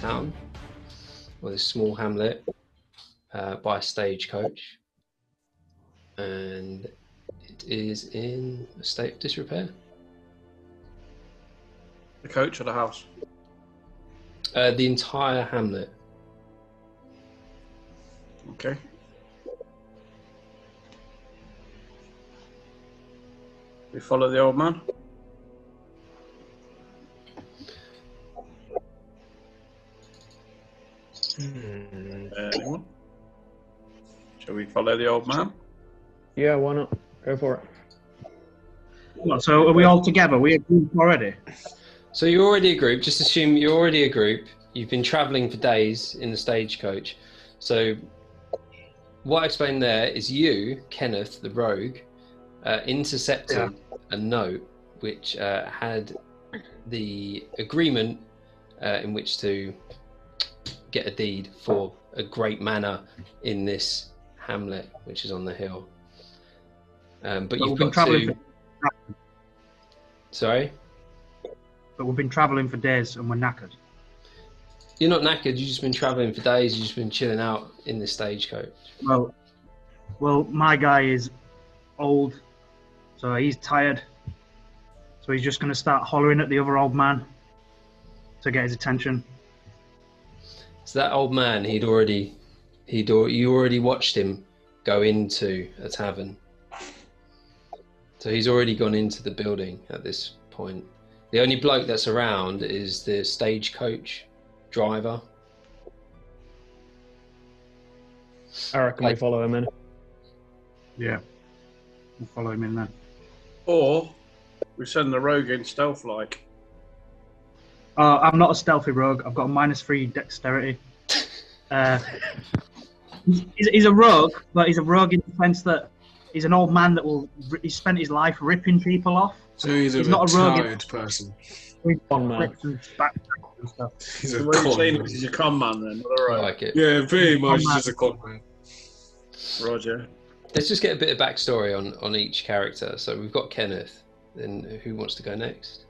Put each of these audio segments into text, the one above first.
town, or this small hamlet, by a stagecoach, and it is in a state of disrepair. The coach or the house? The entire hamlet. Okay. We follow the old man. Anyone? Shall we follow the old man? Yeah, why not? Go for it. What, so are we all together? We agreed already? So you're already a group. Just assume you're already a group. You've been travelling for days in the stagecoach. So what I explained there is you, Kenneth, the rogue, intercepted a note which had the agreement in which to get a deed for a great manor in this hamlet, which is on the hill. But you've got to... Sorry? But we've been travelling for days and we're knackered. You're not knackered, you've just been travelling for days, you've just been chilling out in the stagecoach. Well, my guy is old, so he's tired. So he's just going to start hollering at the other old man to get his attention. So that old man, you already watched him go into a tavern. So he's already gone into the building at this point. The only bloke that's around is the stagecoach driver. I reckon we follow him in. Yeah, we'll follow him in then. Or we send the rogue in stealth-like. I'm not a stealthy rogue. I've got a -3 dexterity. He's a rogue, but he's a rogue in the sense that he's an old man he's spent his life ripping people off. So he's not a retired person. Con man. He's a what are you con saying? man. He's a con man then. I like it. Yeah, pretty much just a con man. Roger. Let's just get a bit of backstory on each character. So we've got Kenneth. Then who wants to go next?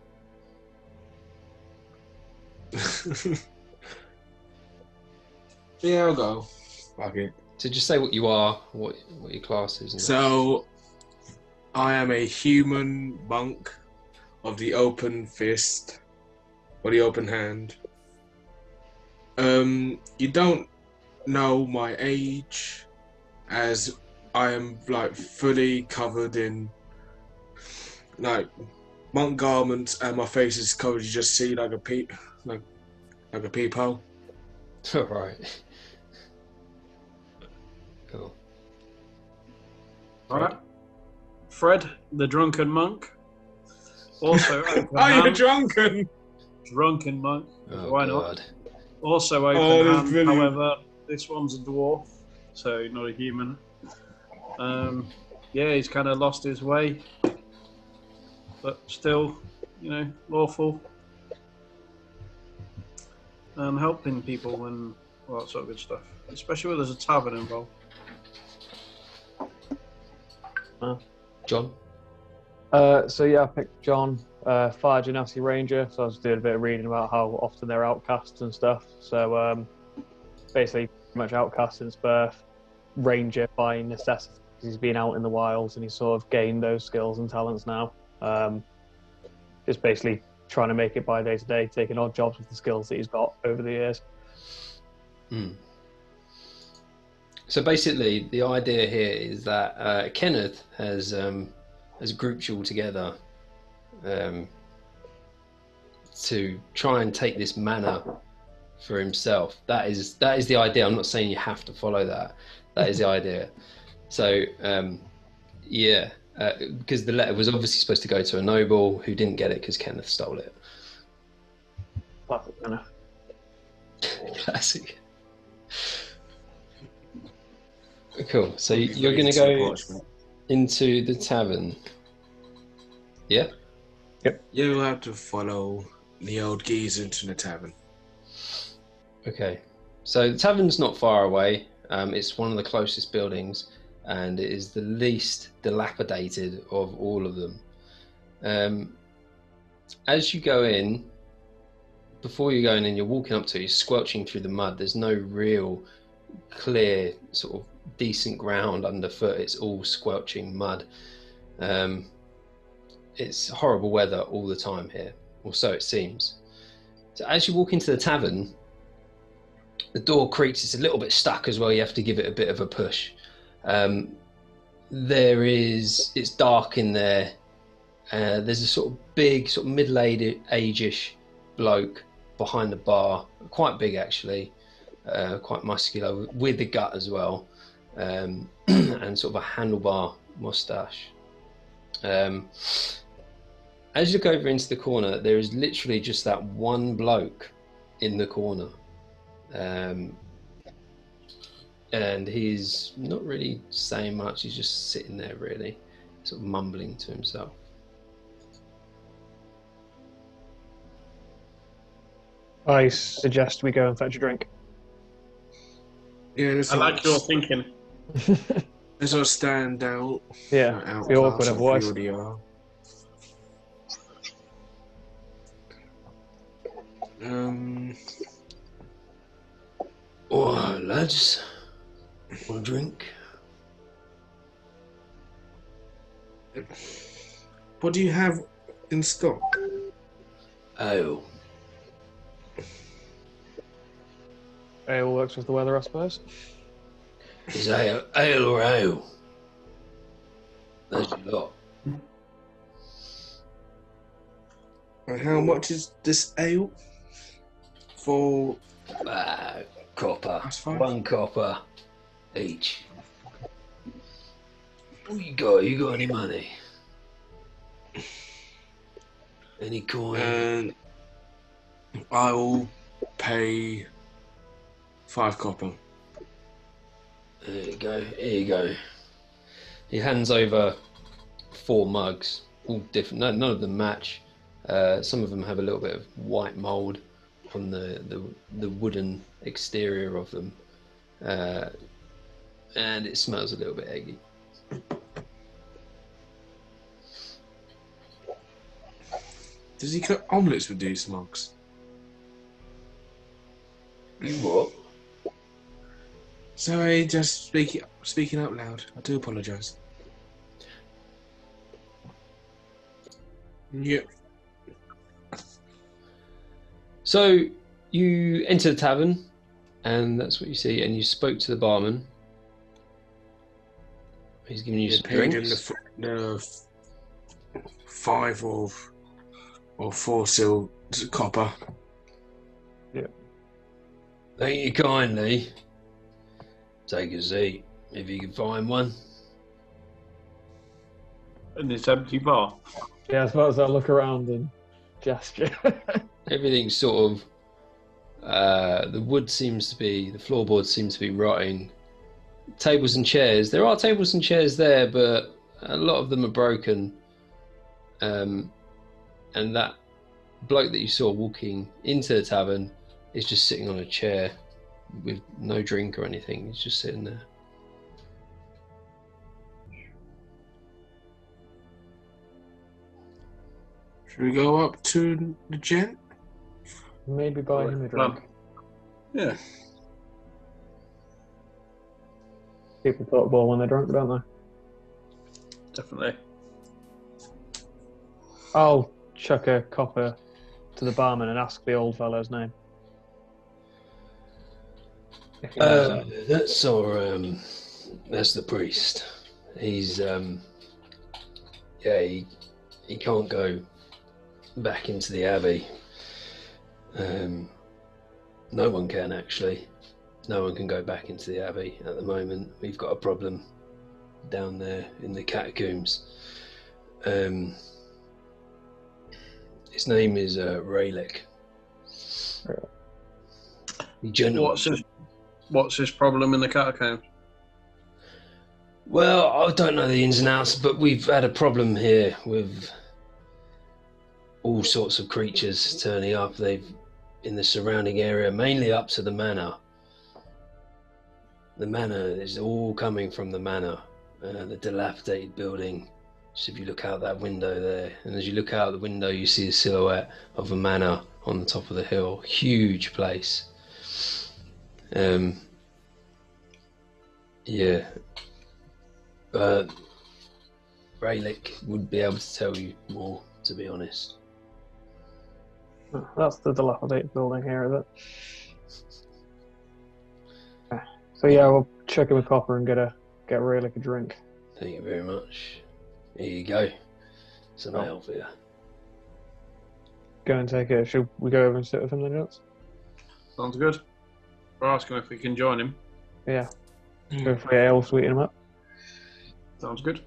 Yeah, I'll go. Fuck it. So just say what you are, what your class is. So, I am a human monk of the open fist, or the open hand. You don't know my age, as I am like fully covered in like monk garments, and my face is covered. You just see like a peephole. All right. Cool. All right. Fred, the drunken monk. Also, are you drunken? Drunken monk. Oh, why God. not? Also open hand. However, this one's a dwarf, so not a human. Yeah, he's kind of lost his way, but still, lawful. Helping people and all that sort of good stuff, especially when there's a tavern involved. John? So yeah, I picked John, Fire Genasi Ranger, so I was doing a bit of reading about how often they're outcasts and stuff. So basically, pretty much outcast since birth, Ranger by necessity, because he's been out in the wilds and he's sort of gained those skills and talents now. Just basically trying to make it by day to day, taking odd jobs with the skills that he's got over the years. So basically, the idea here is that Kenneth has grouped you all together to try and take this manor for himself. That is the idea. I'm not saying you have to follow that. That is the idea. So because the letter was obviously supposed to go to a noble who didn't get it because Kenneth stole it. Classic manor. Classic. Cool. So you're going to go into the tavern. Yeah? Yep. You'll have to follow the old geezer into the tavern. Okay. So the tavern's not far away. It's one of the closest buildings, and it is the least dilapidated of all of them. As you go in, before you go in and you're walking up to it, you're squelching through the mud. There's no real clear sort of decent ground underfoot. It's all squelching mud. It's horrible weather all the time here, or so it seems. So as you walk into the tavern, the door creaks. It's a little bit stuck as well. You have to give it a bit of a push. It's dark in there. There's a sort of big, sort of middle-aged-ish bloke behind the bar, quite big actually, quite muscular, with the gut as well, and sort of a handlebar moustache. As you look over into the corner, there is literally just that one bloke in the corner. And he's not really saying much. He's just sitting there, really, sort of mumbling to himself. I suggest we go and fetch a drink. Yeah, I like your thinking. As I stand out. Yeah, be awkward otherwise. Oh, lads, want a drink? What do you have in stock? Ale. Ale works with the weather, I suppose. Is ale or ale? There's your lot. And how much is this ale? For Copper. That's fine. 1 copper each. What you got? You got any money? Any coin? And I will pay 5 copper. There you go. Here you go. He hands over 4 mugs, all different. No, none of them match. Some of them have a little bit of white mould on the wooden exterior of them, and it smells a little bit eggy. Does he cook omelettes with these mugs? You what? Sorry, just speaking out loud. I do apologise. Yep. So you enter the tavern, and that's what you see. And you spoke to the barman. He's giving you some paid drinks. In the 5 or 4 copper. Yeah. Thank you kindly. Take a seat if you can find one. And this empty bar. Yeah, I suppose I'll look around and gesture. Everything's sort of the floorboards seem to be rotting. Tables and chairs. There are tables and chairs there, but a lot of them are broken. And that bloke that you saw walking into the tavern is just sitting on a chair with no drink or anything. He's just sitting there. Should we go up to the gent? Maybe buy him a drink. Yeah. People talk more when they're drunk, don't they? Definitely. I'll chuck a copper to the barman and ask the old fellow's name. That's the priest. He's he can't go back into the abbey. No one can actually. No one can go back into the abbey at the moment. We've got a problem down there in the catacombs. His name is Rayleigh. The general. What's his problem in the catacombs? Well, I don't know the ins and outs, but we've had a problem here with all sorts of creatures turning up. They've in the surrounding area, mainly up to the manor. The manor is all coming from the manor, the dilapidated building. Just if you look out that window there, and as you look out the window, you see a silhouette of a manor on the top of the hill. Huge place. Yeah. Raylick would be able to tell you more, to be honest. That's the dilapidated building here, is it? Okay. So yeah, we'll check in with Copper and get Raylick a drink. Thank you very much. Here you go. Some Oh. ale for you. Go and take it. Should we go over and sit with him then, Jones? Sounds good. We'll ask him if we can join him. Yeah. Hopefully ale will sweeten him up. Sounds good.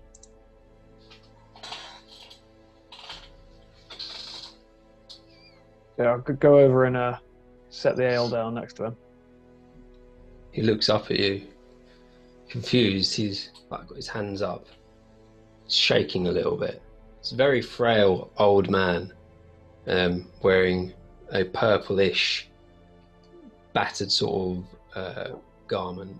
Yeah, I'll go over and set the ale down next to him. He looks up at you, confused. He's like got his hands up, shaking a little bit. It's a very frail old man, wearing a purplish, battered sort of garment,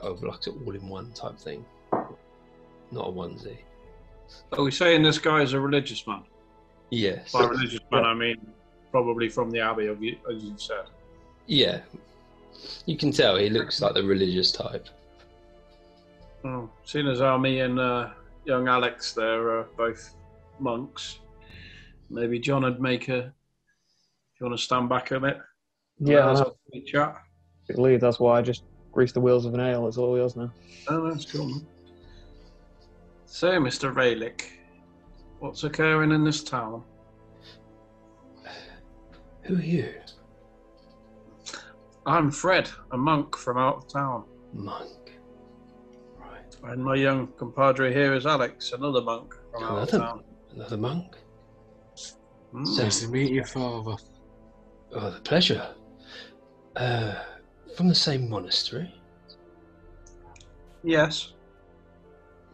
of like an all-in-one type thing, not a onesie. Are we saying this guy is a religious man? Yes. By religious man, I mean probably from the Abbey, as you said. Yeah. You can tell he looks like the religious type. Oh, seeing as how me and young Alex there are both monks, maybe John would make a... If you want to stand back a bit? Yeah, Let's I have a chat. believe that's why I just greased the wheels of an ale. That's all he does now. Oh, that's cool, man. So, Mr. Raylick, what's occurring in this town? Who are you? I'm Fred, a monk from out of town. Monk. Right. And my young compadre here is Alex, another monk from out of town. Another monk? Nice to meet you, Father. Oh, the pleasure. From the same monastery? Yes.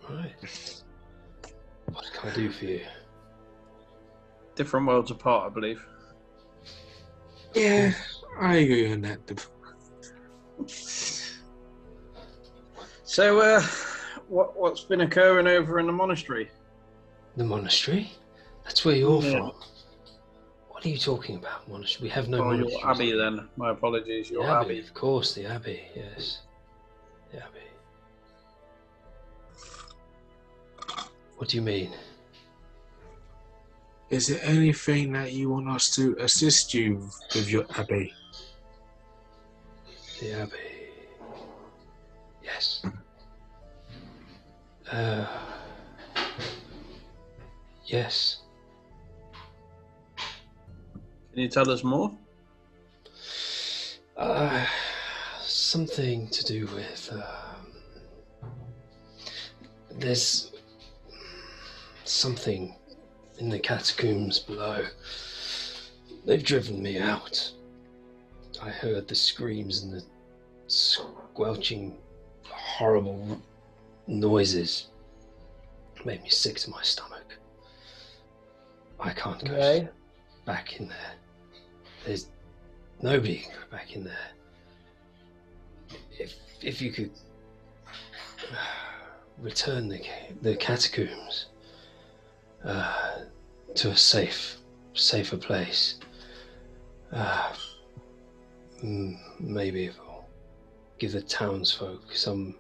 Right. What can I do for you? Different worlds apart, I believe. Yeah, I agree on that. So, what's been occurring over in the monastery? The monastery? That's where you're Yeah. from. What are you talking about, monastery? We have no Oh, monastery. your abbey then. My apologies, your The abbey, abbey. of course, the abbey, yes. The abbey. What do you mean? Is there anything that you want us to assist you with your abbey? The abbey. Yes. Yes. Can you tell us more? Something to do with, there's something in the catacombs below. They've driven me out. I heard the screams and the squelching, horrible noises. It made me sick to my stomach. I can't go back in there. There's nobody can go back in there. If you could return the catacombs to a safer place, maybe it will give the townsfolk some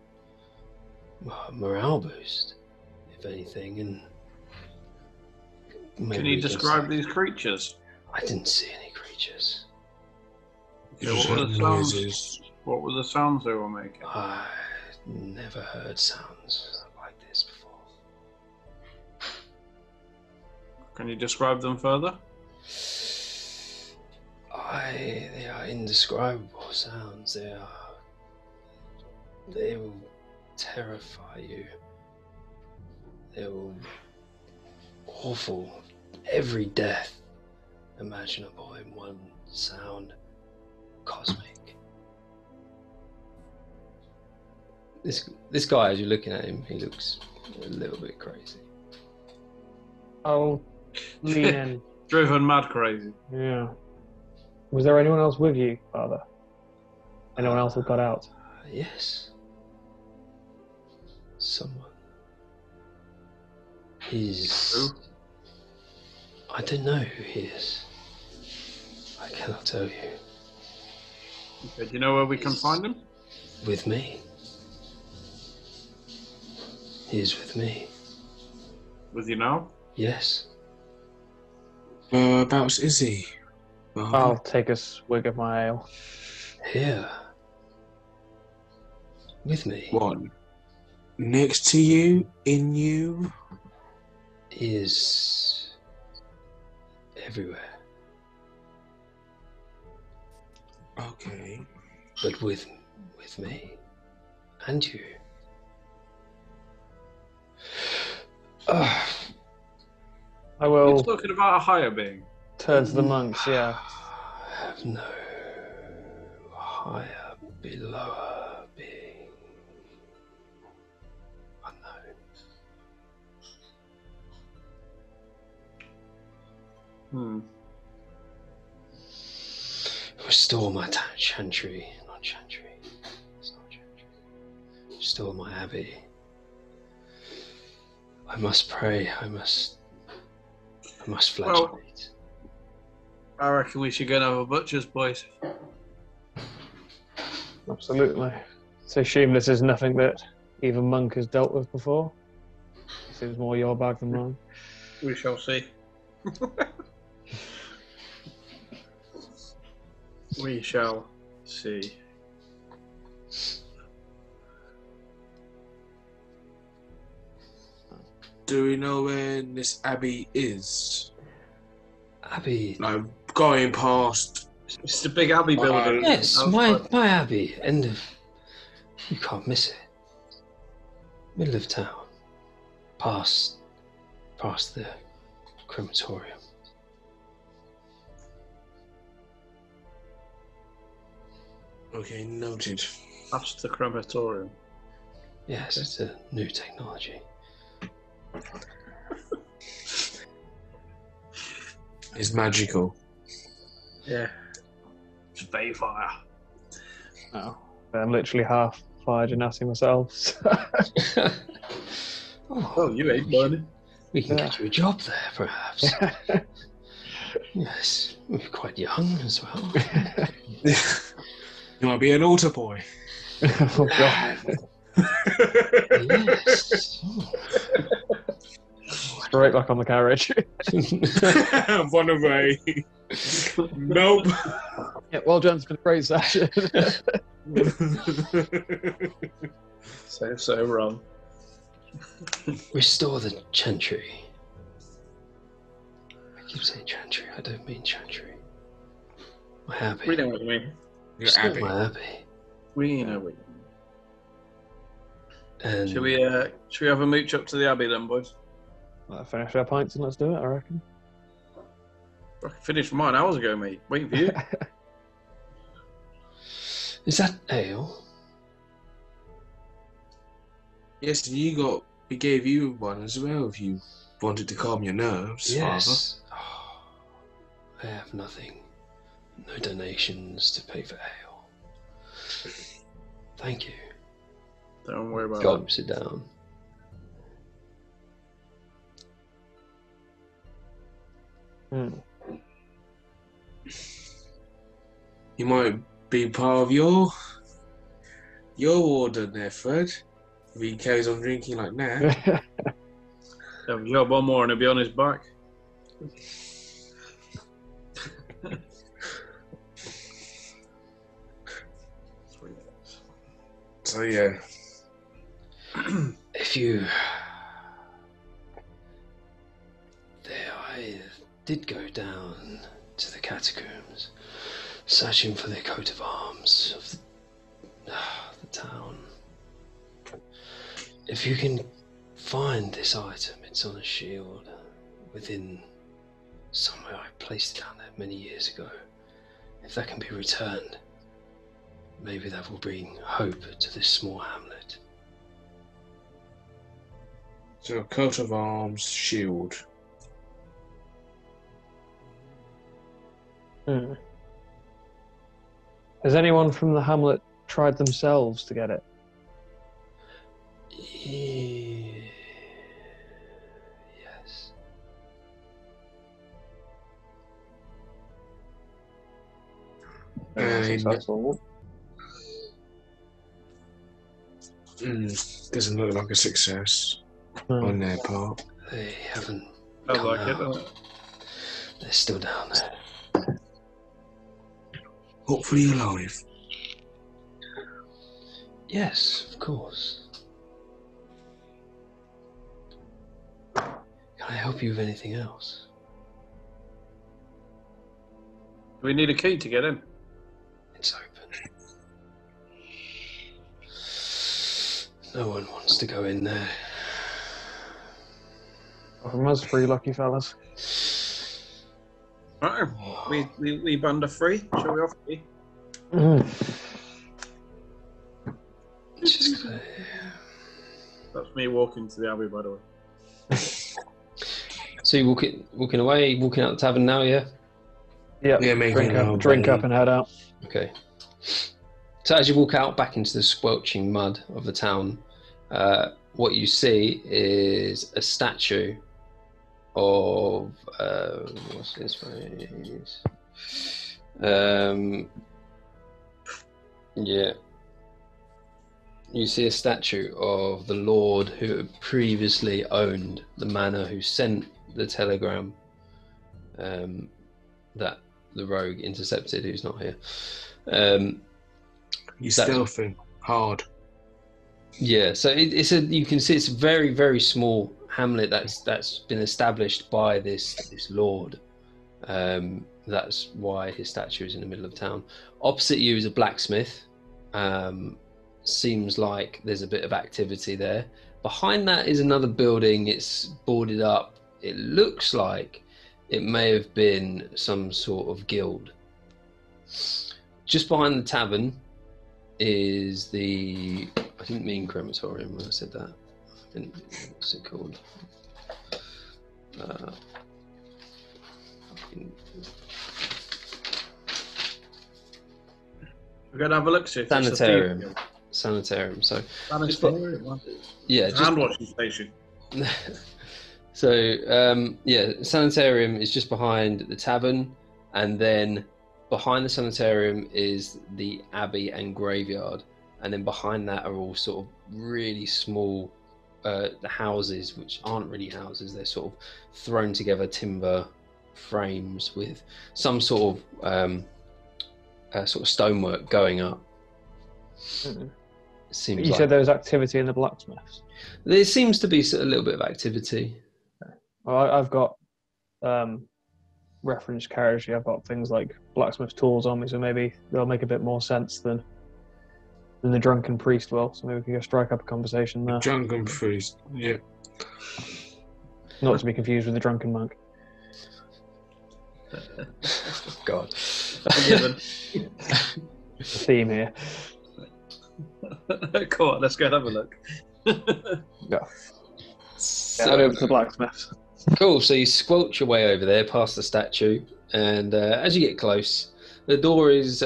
morale boost, if anything. And Can you describe these creatures? I didn't see any creatures. Yeah, what were the sounds? What were the sounds they were making? I never heard sounds like this before. Can you describe them further? They are indescribable sounds. They will terrify you. They will awful. Every death imaginable in one sound. Cosmic. This guy, as you're looking at him, he looks a little bit crazy. I'll lean in. Driven mad crazy. Yeah. Was there anyone else with you, Father? Anyone else that got out? Yes. Someone. He's... Who? I don't know who he is. I cannot tell you. Okay, do you know where we can find him? With me. He is with me. With you now? Yes. Whereabouts is he? I'll take a swig of my ale. Here. With me. What? Next to you? In you? He is everywhere. Okay. But with me. And you. I You're will talking about a higher being. turn to the monks, yeah. I have no higher, below being. Unknown. Restore my chantry. Not chantry. It's not chantry. Restore my abbey. I must pray. I must flagellate. I reckon we should go and have a butcher's, boys. Absolutely. So assume this is nothing that even Monk has dealt with before. Seems more your bag than mine. We shall see. We shall see. Do we know where this abbey is? Abbey. Like, going past... It's the big abbey building. Yes, my abbey. End of. You can't miss it. Middle of town. Past the crematorium. Okay, noted. Past the crematorium. Yes, it's a new technology. It's magical. Yeah. It's fire. Oh. I'm literally half fire genasi myself. So. Oh, you ain't burning. We can get you a job there, perhaps. Yes, we're quite young as well. You might be an altar boy. Oh, God. Yes. Straight back on the carriage. Run away. Nope. Yeah, well done, it's been a great session. So wrong. Restore the chantry. I keep saying chantry, I don't mean chantry. My abbey. We know what you mean. Your Restore abbey. my abbey. We know what you mean. And Should we have a mooch up to the abbey then, boys? Well, finish our pints and let's do it, I reckon. I finished mine hours ago, mate. Waiting for you. is that ale? Yes, and we gave you one as well if you wanted to calm your nerves, Yes. Oh, I have nothing. No donations to pay for ale. Thank you. Don't worry about Go, sit down. You might be part of your order there, Fred. If he carries on drinking like that. Have a job one more and he'll be on his back. So yeah. If you... I did go down to the catacombs, searching for the coat of arms of the town. If you can find this item, it's on a shield within somewhere I placed it down there many years ago. If that can be returned, maybe that will bring hope to this small hamlet. So a coat of arms, shield. Has anyone from the hamlet tried themselves to get it? Yes. Successful. Doesn't look like a success on their part. They haven't Sounds come like out. it, doesn't it? They're still down there. Hopefully alive. Yes, of course. Can I help you with anything else? Do we need a key to get in? It's open. No one wants to go in there. From us, three lucky fellas. Right. We band are free. Shall we offer key? Just That's me walking to the abbey, by the way. So you walking away, walking out the tavern now, yeah? Yep. Yeah, making drink up and head out. Okay. So as you walk out back into the squelching mud of the town, what you see is a statue of what's his face? Yeah. You see a statue of the lord who had previously owned the manor, who sent the telegram that the rogue intercepted, who's not here. He's stealthing hard. Yeah, so you can see it's a very, very small hamlet that's been established by this lord. That's why his statue is in the middle of town. Opposite you is a blacksmith. Seems like there's a bit of activity there. Behind that is another building. It's boarded up. It looks like it may have been some sort of guild. Just behind the tavern is I didn't mean crematorium when I said that. What's it called? We're going to have a look, see if Sanitarium. Sanitarium. So Sanitarium. yeah, just Hand washing station. So sanitarium is just behind the tavern, and then behind the sanitarium is the abbey and graveyard, and then behind that are all sort of really small the houses, which aren't really houses. They're sort of thrown together timber frames with some sort of stonework going up. Seems You said there was activity in the blacksmiths. There seems to be a little bit of activity. Well, I've got reference carriage. I've got things like blacksmith tools on me, so maybe they'll make a bit more sense than the drunken priest will. So maybe we can go strike up a conversation there. Drunken priest, yeah. Not to be confused with the drunken monk. God. The theme here. Come on, let's go and have a look. Yeah. So, Head over to the blacksmiths. cool. So you squelch your way over there past the statue, and as you get close, the door is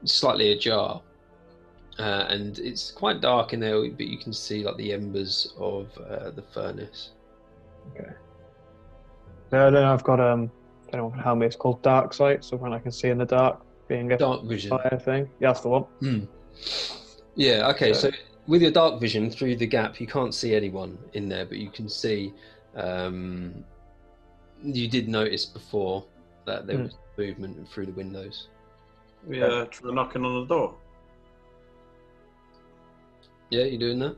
slightly ajar, and it's quite dark in there, but you can see like the embers of the furnace. Okay. No, I've got anyone can help me. It's called dark sight, so when I can see in the dark, being a Dark vision. fire thing. Yeah, that's the one. Yeah. Okay. So with your dark vision through the gap, you can't see anyone in there, but you can see. You did notice before that there was movement through the windows. We try knocking on the door. Yeah, you doing that?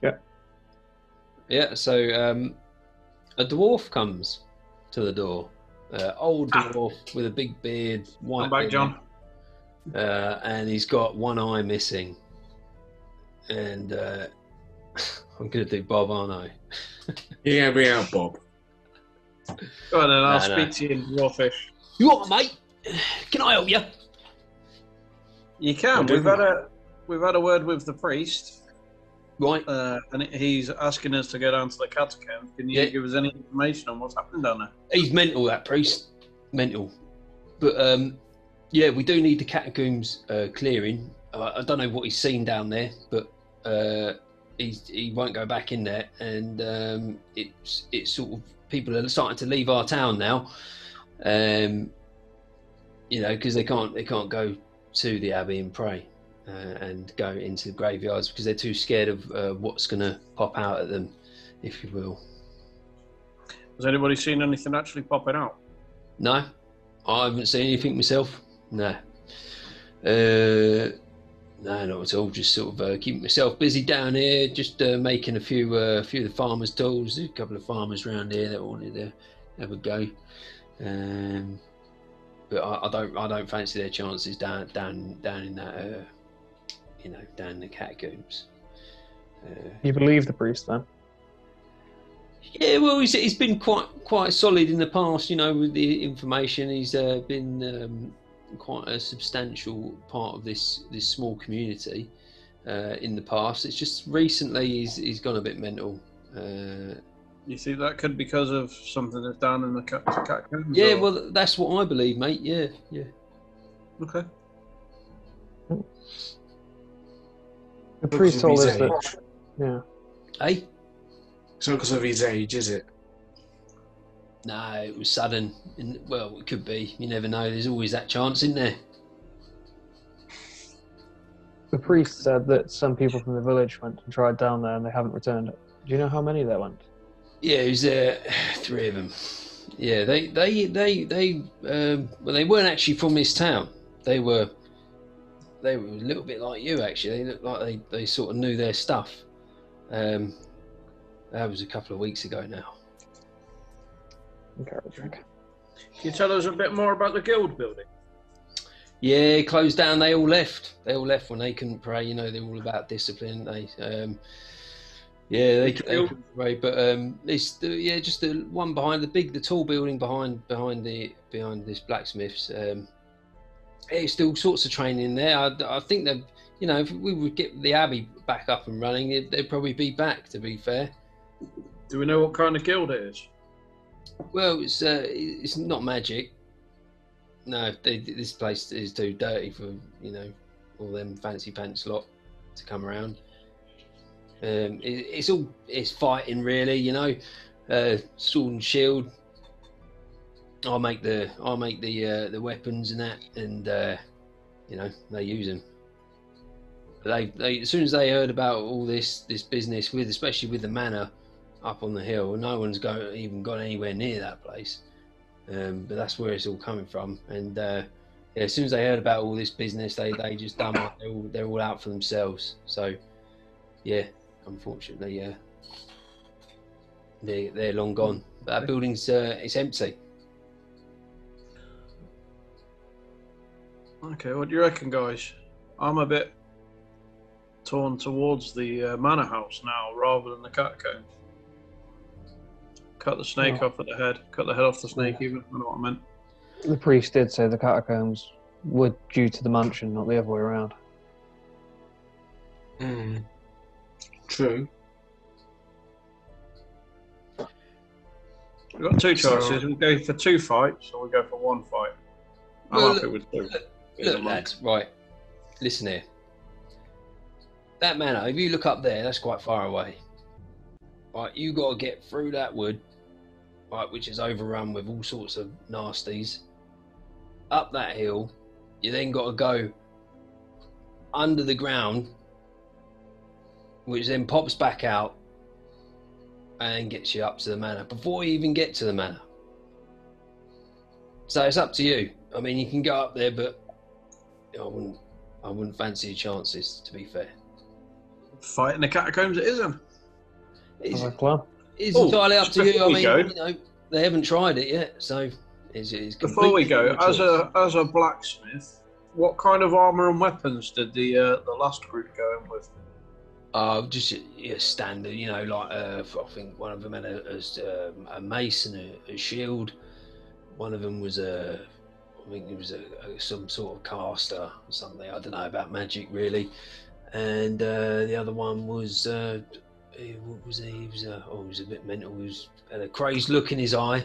Yeah. Yeah. So a dwarf comes to the door. Old dwarf with a big beard, white. Come back, beard, John. and he's got one eye missing. And I'm gonna do Bob, aren't I? You're going to bring out Bob. Go on then, I'll No, speak to you in dwarfish. You what, mate? Can I help you? You can. Well, We've had a word with the priest, Right. and he's asking us to go down to the catacombs. Can you give us any information on what's happening down there? He's mental, that priest. Mental. But yeah, we do need the catacombs clearing. I don't know what he's seen down there, but he won't go back in there. And it's sort of, people are starting to leave our town now. you know, because they can't go to the abbey and pray and go into the graveyards because they're too scared of what's going to pop out at them, if you will. Has anybody seen anything actually popping out? No, I haven't seen anything myself. No. No, not at all. Just sort of keeping myself busy down here, just making a few of the farmers' tools. There's a couple of farmers around here that wanted to have a go, but I don't fancy their chances down in that down in the catacombs. You believe the priest then? Yeah, well, he's been quite solid in the past. You know, with the information, he's been quite a substantial part of this small community in the past. It's just recently he's gone a bit mental. You think that could be because of something that's down in the catacombs? Yeah, well, that's what I believe, mate. Yeah. Okay. The priest told us that. Age. Yeah. Hey? It's not because of his age, is it? No, it was sudden. Well, it could be. You never know. There's always that chance, isn't there? The priest said that some people from the village went and tried down there and they haven't returned it. Do you know how many there went? Yeah, it was 3 of them. Yeah, they weren't actually from this town. They were a little bit like you, actually. They looked like they sort of knew their stuff. That was a couple of weeks ago now. Encouraging. Can you tell us a bit more about the guild building? Yeah, it closed down. They all left. They all left when they couldn't pray. You know, they're all about discipline. They couldn't pray. But it's just the one behind the tall building behind this blacksmith's. It's still sorts of training there. I think that, you know, if we would get the abbey back up and running, they'd probably be back. To be fair. Do we know what kind of guild it is? Well, it's not magic. No, this place is too dirty for, you know, all them fancy pants lot to come around. It's fighting really, you know, sword and shield. I'll make the weapons and that, and you know, they use them. But they as soon as they heard about all this business especially with the manor up on the hill, no one's even gone anywhere near that place. But that's where it's all coming from. And as soon as they heard about all this business, they just done it. They're all out for themselves. So yeah, unfortunately, they're long gone. But that building's it's empty. Okay, what do you reckon, guys? I'm a bit torn towards the manor house now rather than the catacomb. Cut the snake off at the head. Cut the head off the snake, even. I know what I meant. The priest did say the catacombs were due to the mansion, not the other way around. True. We've got two choices. We'll go for 2 fights, or we go for 1 fight. I'm happy with 2. Look, lads, right. Listen here. That manor, if you look up there, that's quite far away. Right, you got to get through that wood, right, which is overrun with all sorts of nasties. Up that hill, you then got to go under the ground, which then pops back out and gets you up to the manor before you even get to the manor. So it's up to you. I mean, you can go up there, but I wouldn't fancy your chances, to be fair. Fight in the catacombs it isn't. It's entirely up to you. I mean, you know, they haven't tried it yet, so it's before we go, as a blacksmith, what kind of armour and weapons did the last group go in with? Just standard, you know, like I think one of them had a mace and a shield. One of them was I think it was some sort of caster or something. I don't know about magic really. And the other one was what was he? He was a bit mental. He had a crazed look in his eye.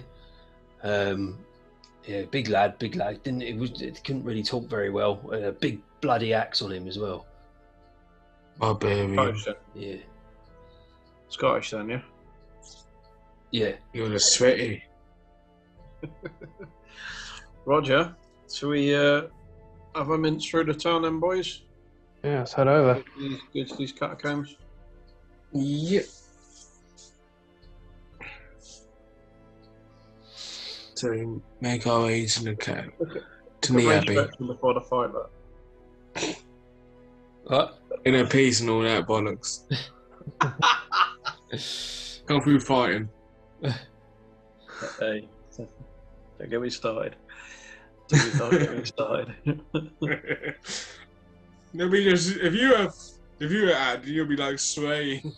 Yeah, big lad. It couldn't really talk very well. A big bloody axe on him as well. Barbarian. Yeah. Scottish then, yeah? Yeah. You're a sweaty. Roger, Shall we have a mince through the town then, boys? Yeah, let's head over. Go to these catacombs. Yep. So make our way to the cave. To the abbey. Before the fight, that. What? Inner peace and all that bollocks. Kung Fu fighting. Hey, don't get me started. Don't get me started. No, because if you were at, you'll be like swaying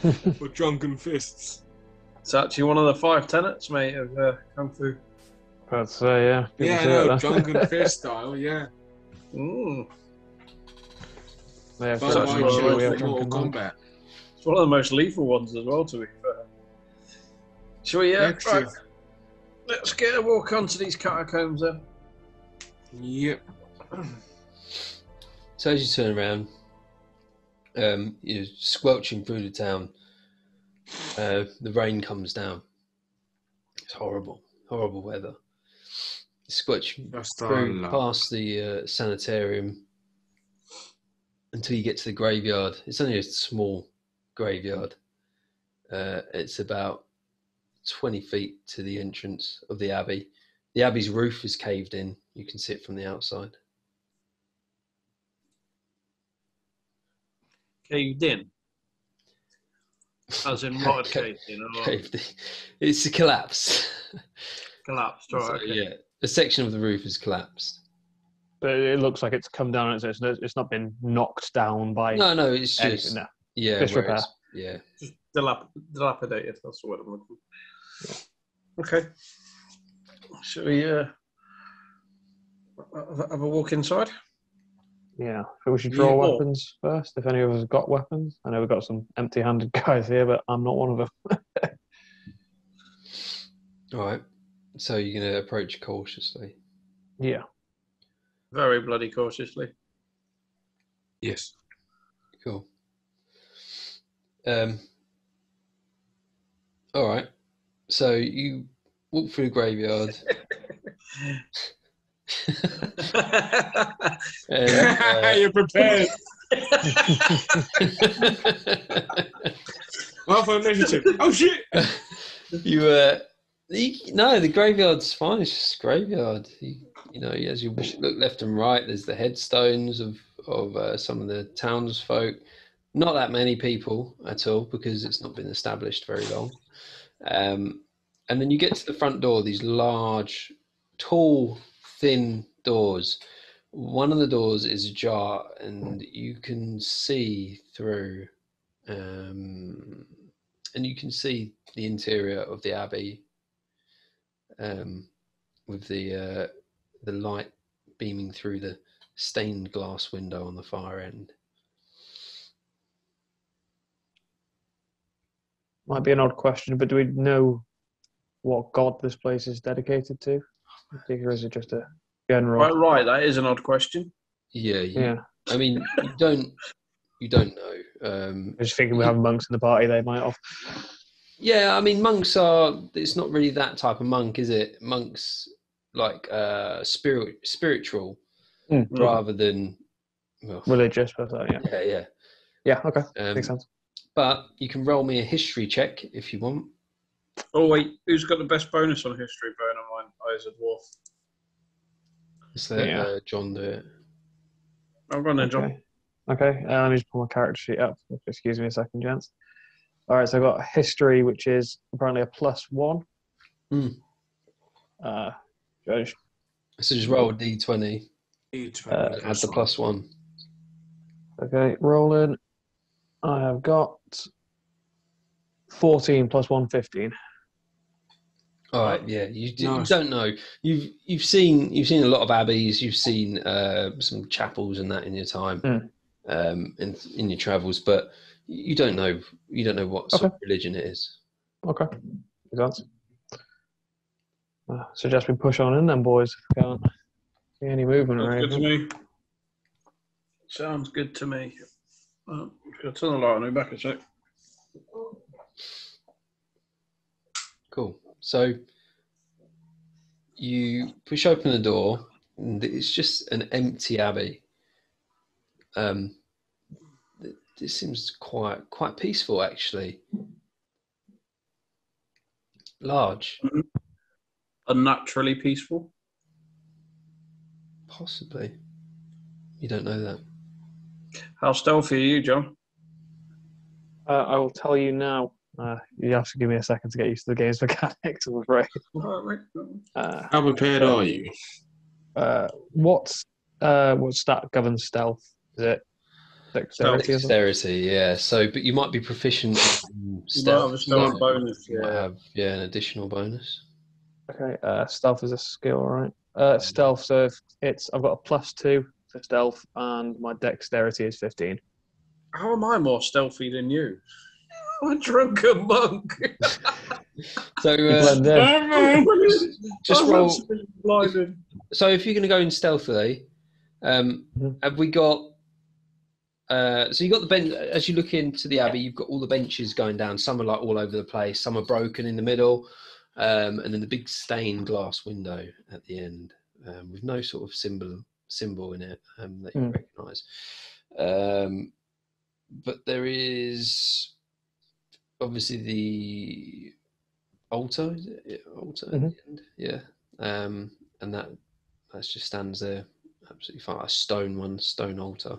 with drunken fists. It's actually one of the 5 tenets, mate, of Kung Fu. I'd say, yeah. Yeah, no, drunken fist style, yeah. Mm. Yeah, But so actually like one of the we most have Mortal Drunken Monk. Kombat. It's one of the most lethal ones as well, to be fair. Shall we, Extra. right, let's get a walk onto these catacombs then. Yep. So as you turn around, you're squelching through the town. The rain comes down. It's horrible, horrible weather. You squelch through past the sanitarium until you get to the graveyard. It's only a small graveyard. It's about 20 feet to the entrance of the abbey. The abbey's roof is caved in. You can see it from the outside. Caved in? As in rotted caved in? Or Caved in. It's a collapse. collapsed, right, So, okay. yeah, a section of the roof has collapsed. But it looks like it's come down. It's not been knocked down by No, it's anything. just No. yeah, Disrepair. yeah. Just dilapidated, that's the word I'm looking for. Okay. Shall we have a walk inside? Yeah, I think we should draw Yeah. weapons first, if any of us have got weapons. I know we've got some empty-handed guys here, but I'm not one of them. All right. So you're going to approach cautiously. Yeah. Very bloody cautiously. Yes. Cool. All right. So you walk through the graveyard. And, You're prepared. Well, for initiative. Oh shit! No, the graveyard's fine. It's just a graveyard. You know, as you look left and right, there's the headstones of some of the townsfolk. Not that many people at all because it's not been established very long. And then you get to the front door. These large, tall, thin doors. One of the doors is ajar, and you can see through. And you can see the interior of the abbey, with the light beaming through the stained glass window on the far end. Might be an odd question, but do we know what god this place is dedicated to? Or is it just a general? Right, that is an odd question. Yeah. I mean, you don't know. I'm just thinking we have monks in the party, they might have. Yeah, I mean, monks are. It's not really that type of monk, is it? Monks like spiritual, rather than religious. But yeah. Yeah. Okay, makes sense. But you can roll me a history check if you want. Oh wait, who's got the best bonus on history? Bearing in mind, I was a dwarf. Let's let John do it. I'll run then, John. Okay, let me just pull my character sheet up. Excuse me a second, gents. All right, so I've got history, which is apparently a +1. Judge. So just roll a d20. Add the +1. Okay, rolling. I have got 14 plus 1, 15. All right, yeah. You don't know. You've seen a lot of abbeys. You've seen some chapels and that in your time, in your travels, but you don't know. You don't know what sort of religion it is. Okay, makes sense. Suggest we push on in then, boys. If we can't see any movement or Sounds good anything. to me. Sounds good to me. I'll turn the light on. Back a sec. Cool. So you push open the door, And it's just an empty abbey. This seems quite peaceful, actually. Large, Unnaturally peaceful. possibly. You don't know that. How stealthy are you, John? I will tell you now. You have to give me a second to get used to the game's mechanics, I'm afraid. How prepared are you? What stat governs stealth? Is it dexterity? Or something? Dexterity, yeah. So, but you might be proficient in You might have stealth. a stealth bonus. You might Yeah. have, an additional bonus. Okay, stealth is a skill, right? Stealth, so I've got a +2 for stealth, and my dexterity is 15. How am I more stealthy than you? I'm a drunken monk. So, Blend in. just I'm roll. absolutely blinded. So, if you're going to go in stealthily, have we got? So you got the bench. As you look into the abbey, you've got all the benches going down. Some are like all over the place. Some are broken in the middle, and then the big stained glass window at the end, with no sort of symbol in it that you recognise. But there is obviously the altar. Is it altar at the end? Yeah, and that just stands there. Absolutely fine. A stone altar,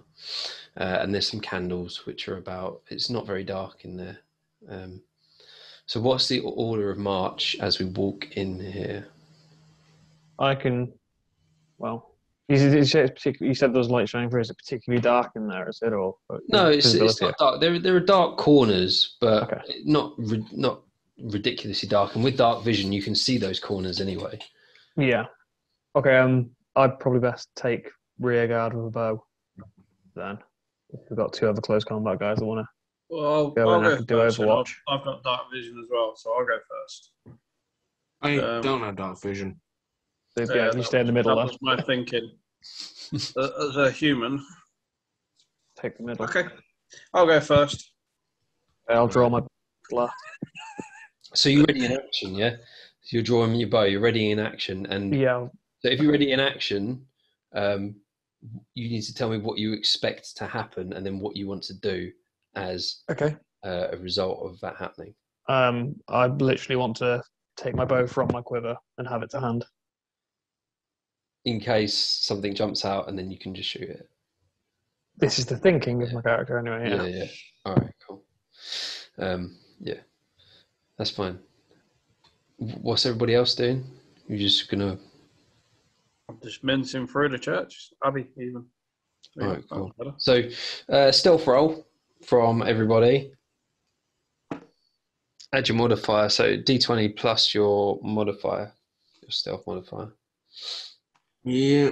and there's some candles which are about. It's not very dark in there. So, what's the order of march as we walk in here? I can. Well, you said there was light shining through. Is it particularly dark in there? Is it or No, it's not dark. There are dark corners, but Okay. not ridiculously dark. And with dark vision, you can see those corners anyway. Yeah. Okay. I'd probably best take rear guard with a bow. Then we've got 2 other close combat guys that want to. Well, Go I'll in, I go could do first. Overwatch. I've got dark vision as well, so I'll go first. I don't have dark vision. So, yeah, can you stay in the middle? That Then was my thinking. As a human. take the middle. Okay, I'll go first. I'll draw my blast. So you're ready in action, yeah? So you're drawing your bow. You're ready in action, and Yeah. so if you're ready in action, you need to tell me what you expect to happen, and then what you want to do as Okay. a result of that happening. I literally want to take my bow from my quiver and have it to hand. In case something jumps out, and then you can just shoot it. This is the thinking of my character, anyway. Yeah. Yeah. All right, cool. Yeah, that's fine. What's everybody else doing? You're just gonna. I'm just mincing through the church. Abbey, even. All right, cool. So, stealth roll from everybody. Add your modifier, so D20 plus your modifier, your stealth modifier. Yeah.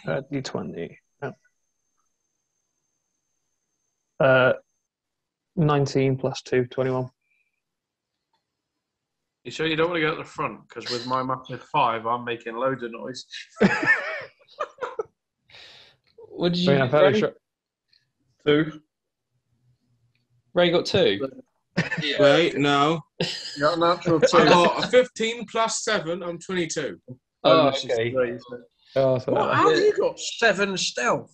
D20. 19 plus 2, 21. You sure you don't want to go at the front? Because with my massive 5, I'm making loads of noise. What did you I'm fairly sure. 2. Ray got 2. Wait, no. You got a natural 2. I got a 15 plus 7. I'm 22. Oh, Bonus is okay. 3. Oh, so What? How have you got 7 stealth?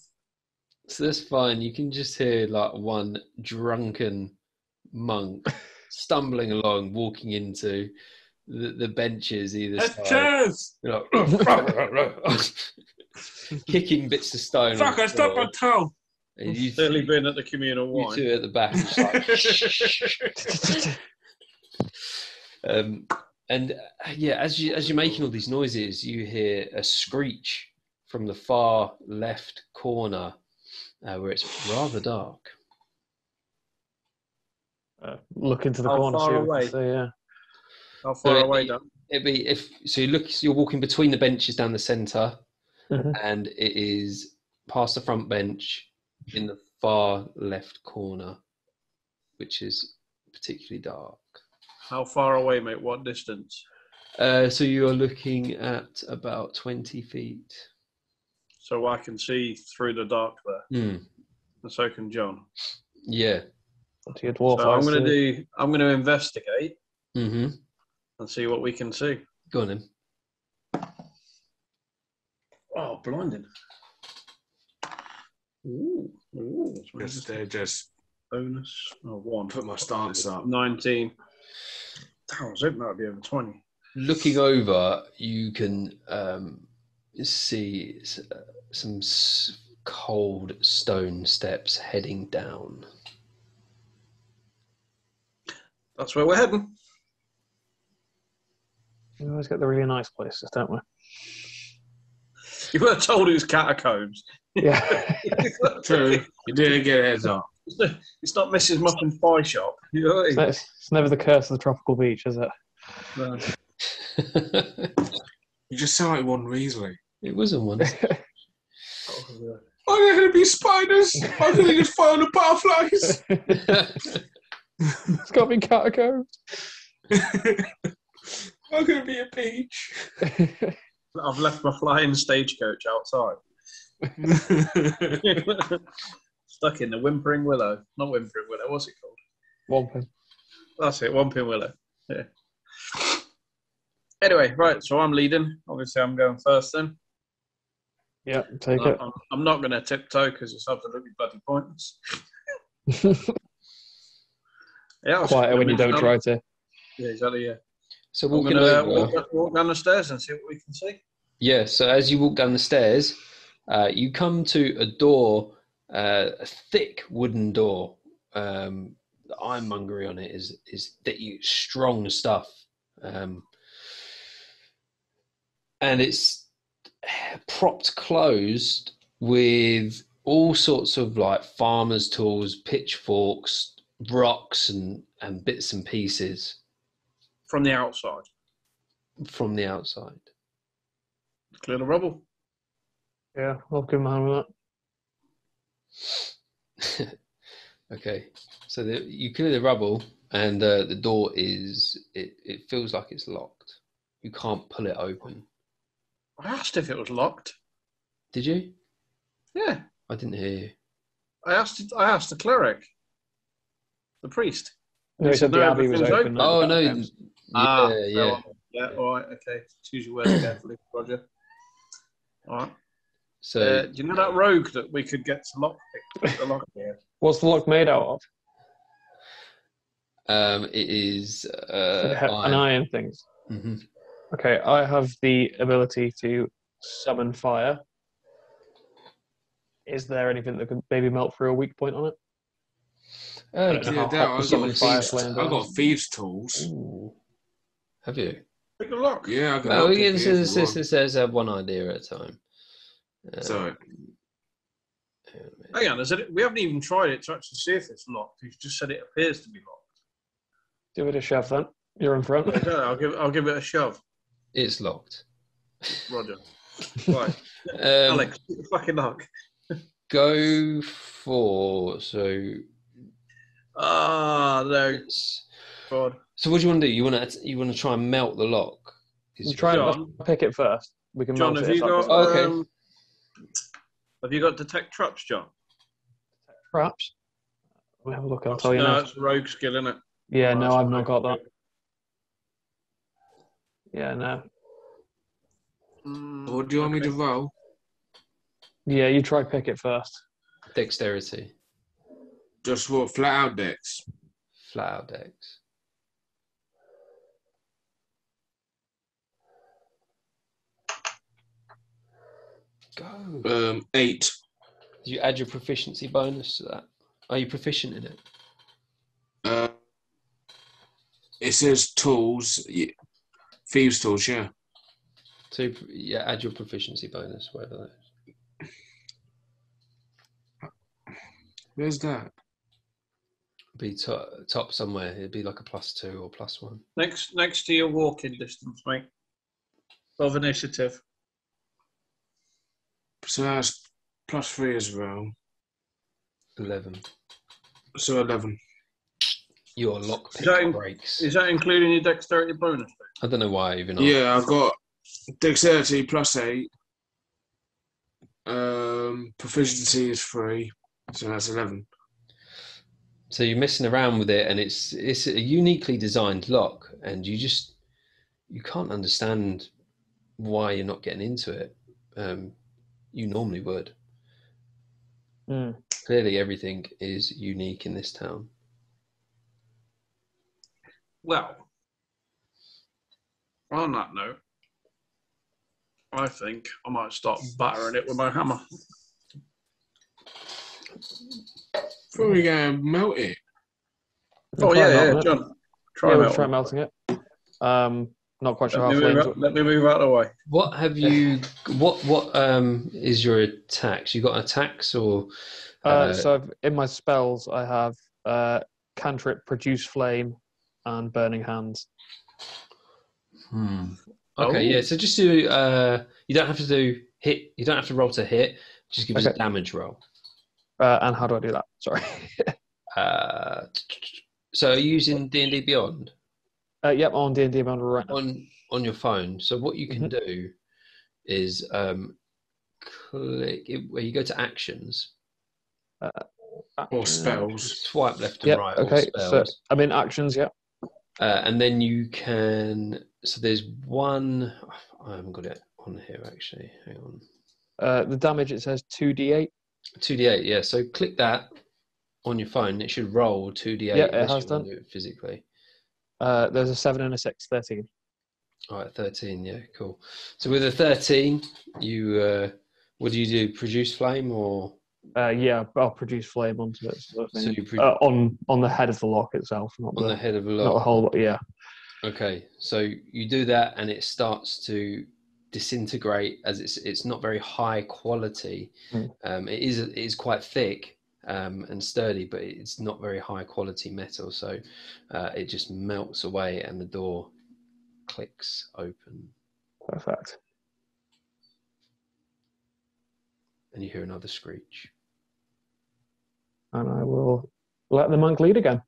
So that's fine. You can just hear like one drunken monk stumbling along, walking into the benches either side. Chairs! You're like, kicking bits of stone. Fuck, I stopped my toe. And you Certainly been at the communal you wine. two at the back. Just like, and yeah, as you're making all these noises, you hear a screech from the far left corner, where it's rather dark. look into the How corner. far see what we away? can see, yeah. How far away, Dan? It'd be you're walking between the benches down the centre, and it is past the front bench in the far left corner, which is particularly dark. How far away, mate? What distance? So you're looking at about 20 feet. So I can see through the dark there. Mm. And so can John. Yeah. To your dwarf So I'm eyes, going see. to investigate Mm-hmm. and see what we can see. Go on then. Oh, blinding. Ooh. Just bonus. Oh, 1. put my stance up. 19. Damn, I was hoping that would be over 20. Looking over, you can see some cold stone steps heading down. That's where we're heading. We always get the really nice places, don't we? You were told it was catacombs. Yeah. True. You didn't get a heads up. It's not Mrs. Muffin's pie shop. You know what I mean? It's never the curse of the tropical beach, is it? No. You just sound like one Weasley. It wasn't one. Are there going to be spiders? I'm going to just find the butterflies. It's got to be catacombs. I'm going to be a peach. I've left my flying stagecoach outside. Stuck in the Whimpering Willow. Not Whimpering Willow, what's it called? Wampum. That's it, Whomping Willow. Yeah. Anyway, right, so I'm leading. Obviously, I'm going first then. Yeah, take it. I'm not going to tiptoe because it's absolutely bloody pointless. Yeah, Quieter when you don't try to. Yeah, exactly, yeah. So I'm walking going over. to walk down the stairs and see what we can see. Yeah, so as you walk down the stairs, you come to a door, a thick wooden door. The ironmongery on it is thick, strong stuff. And it's propped closed with all sorts of like farmers' tools, pitchforks, rocks and bits and pieces. From the outside. From the outside. Clear the rubble. Yeah, I'll give him a hand with that. Okay, so you clear the rubble and the door it feels like it's locked. You can't pull it open. I asked if it was locked. Did you? Yeah. I didn't hear you. I asked the cleric. The priest. No, he said the abbey was everything's open. Oh, no. Yeah. Yeah, all right, okay. Choose your words carefully, Roger. All right. So, do you know that rogue that we could get to lock the lock here? What's the lock made out of? it is An iron things. Mm-hmm. Okay, I have the ability to summon fire. Is there anything that could maybe melt through a weak point on it? Oh, don't know Yeah, how that, hot I the summon fire flame I've got burns. thieves' tools. Ooh. Have you? Pick the lock. Yeah, I can Well, help you yeah, if you want. this says one idea at a time. Sorry. Hang on, we haven't even tried it to actually see if it's locked. You've just said it appears to be locked. Give it a shove then. You're in front. Okay, I'll give it a shove, It's locked. Roger. Right, Alex, pick the fucking lock. Go for no. God. So what do you want to do? You want to try and melt the lock? We'll try and pick it first. We can John, melt have it. you if that got? doesn't work. Okay. Have you got detect traps, John? Perhaps. We'll have a look. I'll tell you no, now. it's rogue skill, isn't it? Yeah, no, That's I've not got rogue that. Yeah, no. skill. What do you want me to roll? Yeah, you try pick it first. Dexterity, Just what? Flat out decks. flat out dex. Go. 8. Did you add your proficiency bonus to that? Are you proficient in it? It says tools. Thieves' tools, yeah. So yeah, add your proficiency bonus, whatever that is. Where's that? Be top somewhere. It'd be like a +2 or +1. Next to your walking distance, mate. Of initiative. So that's +3 as well. 11. So 11. Your lockpick breaks. Is that including your dexterity bonus? I don't know why I even asked. Yeah, I've got dexterity +8. Proficiency is 3, so that's 11. So you're messing around with it, and it's a uniquely designed lock, and you can't understand why you're not getting into it. you normally would. Mm. Clearly, everything is unique in this town. Well, on that note, I think I might start battering it with my hammer. Before we go melt it. Oh, Try yeah, melting it. John. Try Yeah, we'll melting try it. melting it. Not quite sure how Let flames. me move out of the way. What have you? What is your attacks? You got attacks or? So in my spells, I have cantrip, produce flame, and burning hands. Okay, yeah. So just do. You don't have to do hit. You don't have to roll to hit. Just give us a Okay. damage roll. And how do I do that? Sorry. So are you using D&D Beyond? Yep, on D&D Beyond right now. On your phone. So what you can do is click where you go to actions. Or spells. Swipe left and right. Okay. Or spells. So I'm in actions. Yep. And then you can. So there's one. I haven't got it on here actually. Hang on. The damage, it says 2d8. 2d8. Yeah. So click that on your phone. It should roll 2d8. Yeah, it has done. Do it physically. There's a 7 and a 6, 13. All right, 13. Yeah, cool. So with a 13, you what do you do? Produce flame or? Yeah, I'll produce flame onto it. So you on the head of the lock itself, not on the head of a lock. Not the whole. Yeah. Okay, so you do that, and it starts to disintegrate as it's not very high quality. It is quite thick and sturdy, but it's not very high quality metal. So it just melts away, and the door clicks open. Perfect. And you hear another screech. And I will let the monk lead again.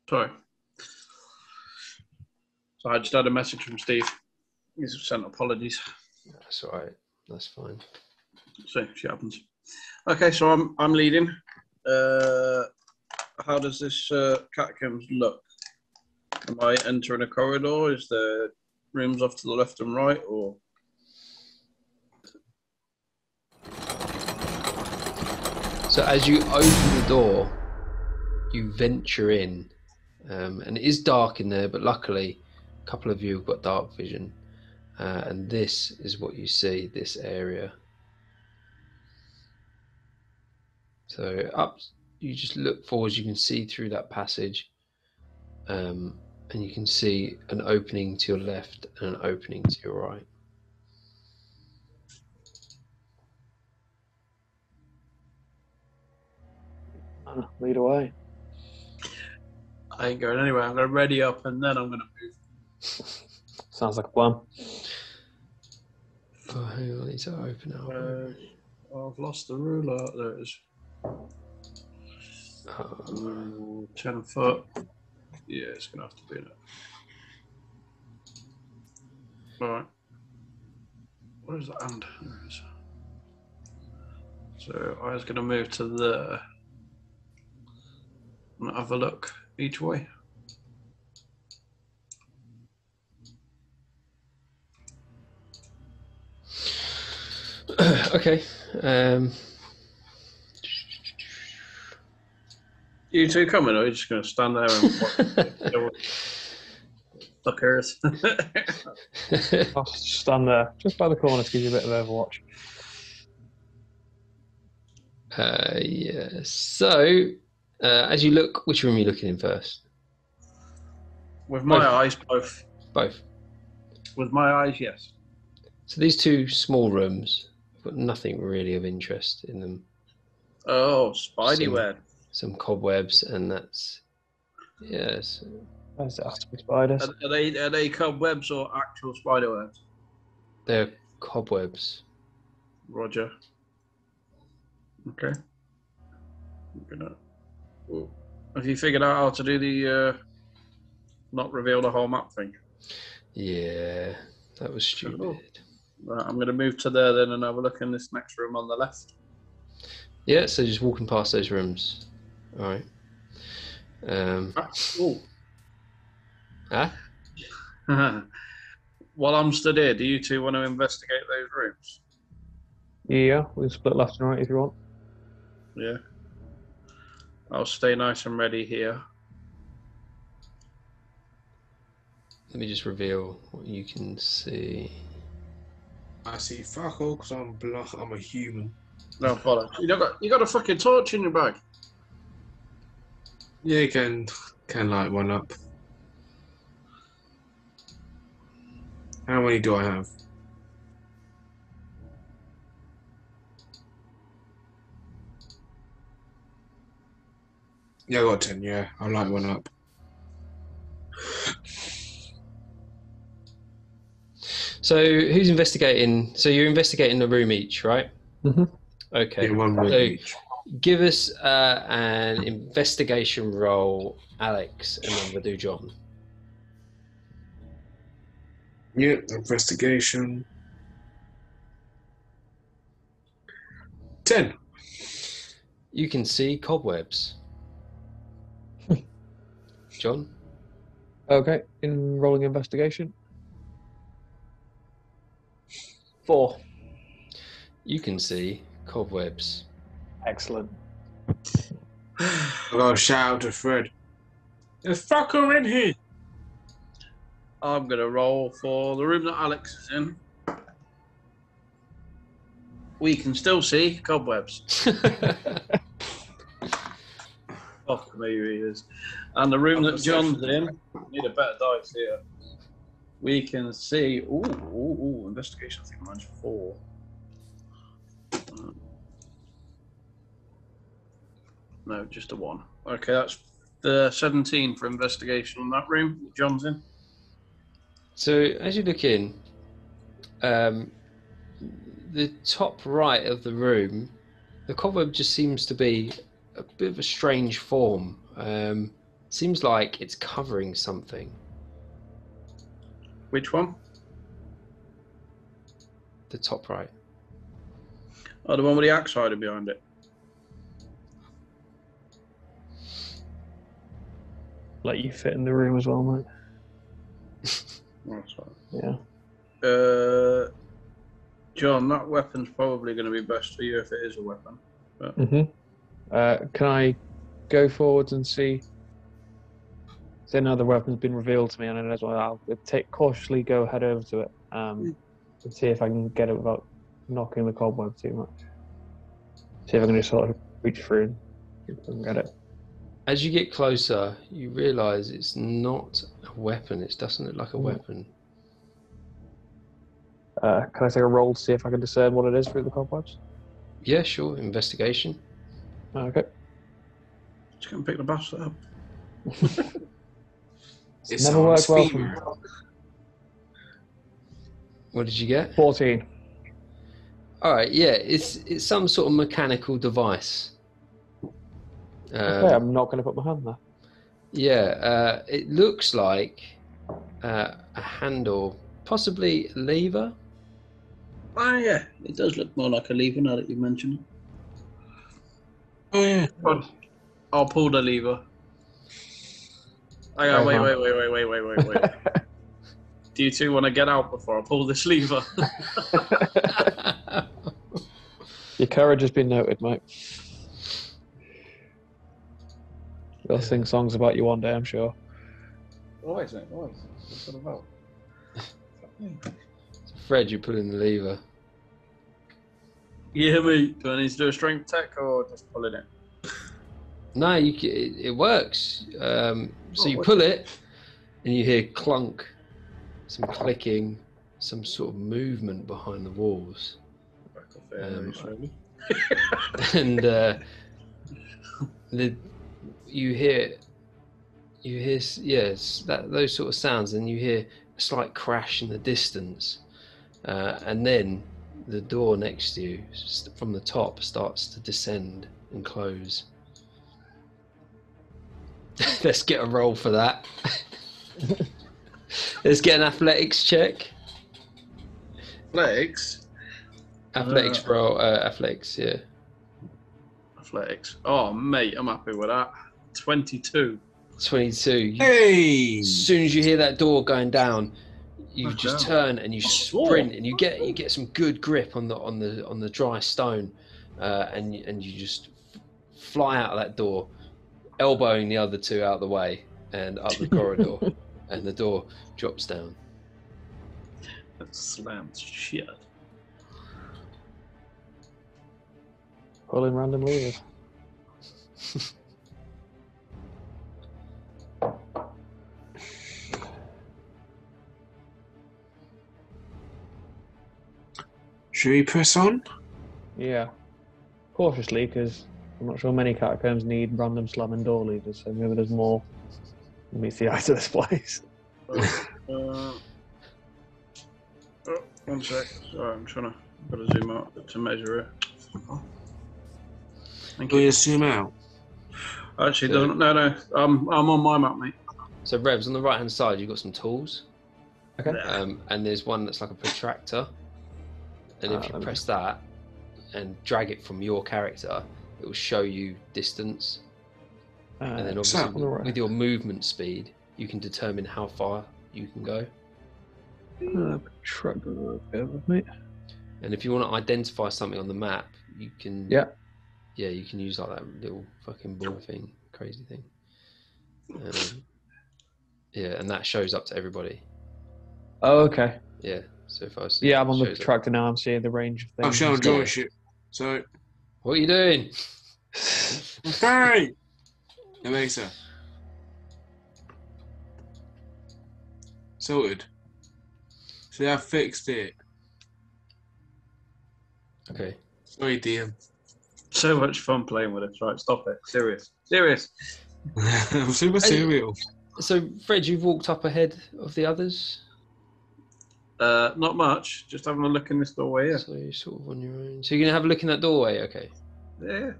Sorry. So I just had a message from Steve. He's sent apologies. That's all right. That's fine. So shit happens. Okay, so I'm leading. How does this catacombs look? Am I entering a corridor? Is there rooms off to the left and right, or? So as you open the door, you venture in, and it is dark in there, but luckily a couple of you have got dark vision, and this is what you see, this area. So up, you just look forward, you can see through that passage, and you can see an opening to your left and an opening to your right. Lead away. I ain't going anywhere. I'm going to ready up and then I'm going to move. Sounds like a plan. Oh, hang on, I need to open it up. I've lost the ruler. There it is. 10 foot. Yeah, it's going to have to be in it. Alright. Where is the hand? There it is. So I was going to move to there and have a look each way. Okay. You two coming, or are you just going to stand there and watch? Fuckers. I'll stand there, just by the corner to give you a bit of overwatch. Yes. So, as you look, which room are you looking in first? With my eyes, both. Both. With my eyes, yes. So these two small rooms have got nothing really of interest in them. Oh, spidey web. Some cobwebs, and that's yes. Those have to be spiders. Are they cobwebs or actual spider webs? They're cobwebs. Roger. Okay. Have you figured out how to do the not reveal the whole map thing? Yeah, that was stupid. Cool. Right, I'm going to move to there then and have a look in this next room on the left. Yeah, so just walking past those rooms. All right. while I'm stood here, do you two want to investigate those rooms? Yeah, we can split left and right if you want. Yeah. I'll stay nice and ready here. Let me just reveal what you can see. I see fuck all because I'm a human. No, follow. You got a fucking torch in your bag. Yeah, you can light one up. How many do I have? Yeah, I got 10, yeah. I'll light one up. So who's investigating? So you're investigating the room each, right? Mm-hmm. Okay. Yeah, one room So each. give us an investigation roll, Alex, and then we'll do John. Yeah, investigation. 10. You can see cobwebs. John? Okay, in rolling investigation. 4. You can see cobwebs. Excellent. I gotta shout out to Fred. There's fucker in here! I'm going to roll for the room that Alex is in. We can still see cobwebs. Fuck me, he is. And the room that John's in, need a better dice here. We can see. Ooh, investigation. I think mine's 4. No, just a 1. Okay, that's the 17 for investigation on that room that John's in. So as you look in, the top right of the room, the cobweb just seems to be a bit of a strange form. Seems like it's covering something. Which one? The top right. Oh, the one with the axe hiding behind it. Let you fit in the room as well, mate. Oh, sorry. Yeah. John, that weapon's probably going to be best for you if it is a weapon. But... Can I go forwards and see? So now the weapon's been revealed to me, and as well, I'll cautiously go head over to it and see if I can get it without knocking the cobweb too much. See if I can just sort of reach through and see if I can get it. As you get closer, you realise it's not a weapon. It doesn't look like a weapon. Can I take a roll to see if I can discern what it is through the cobwebs? Yeah, sure. Investigation. Okay. Just going to pick the bastard up. It's never on worked well speed. for me. What did you get? 14. All right. Yeah, it's some sort of mechanical device. Okay, I'm not going to put my hand there. Yeah, it looks like a handle, possibly a lever. Oh, yeah. It does look more like a lever now that you mention it. Oh, yeah. I'll pull the lever. Hang on, wait. Do you two want to get out before I pull this lever? Your courage has been noted, mate. You'll sing songs about you one day, I'm sure. Always, mate, always. What's that about? Fred, you're pulling the lever. Yeah, mate. Do I need to do a strength check or just pulling it? No, it works. So you pull it, and you hear clunk, some clicking, some sort of movement behind the walls. And you hear yes, those sort of sounds, and you hear a slight crash in the distance, and then the door next to you from the top starts to descend and close. Let's get a roll for that. Let's get an athletics check. Athletics? Athletics roll. Athletics, yeah. Athletics. Oh, mate, I'm happy with that. 22. 22. Hey! As soon as you hear that door going down, you just turn and you sprint and you get some good grip on the dry stone, and you just fly out of that door, elbowing the other two out of the way and up the corridor, and the door drops down. That slams shit. Pulling random levers. Should we press on? Yeah. Cautiously, because I'm not sure many catacombs need random slamming door levers, so maybe there's more than meets the eye to this place. One sec. Sorry, I'm trying to zoom out to measure it. Thank Do we you. zoom out? Actually, it doesn't. No. I'm on my map, mate. So Revs, on the right hand side, you've got some tools. Okay. And there's one that's like a protractor. And if you press that and drag it from your character, it will show you distance. And then obviously with your movement speed, you can determine how far you can go. Protractor, with me. And if you want to identify something on the map, you can. Yeah. Yeah, you can use like that little fucking ball thing, crazy thing. Yeah, and that shows up to everybody. Oh, okay. Yeah. So if I see, yeah, I'm on the protractor now. I'm seeing the range of things. Actually, I'm drawing shit. So. What are you doing? Hey! Amazing. Sorted. See, I fixed it. Okay. Sorry, DM. So much fun playing with it. Right, stop it. Serious. I'm super serial. So, Fred, you've walked up ahead of the others? Not much. Just having a look in this doorway here. So you're sort of on your own. So you're going to have a look in that doorway? Okay. Yeah.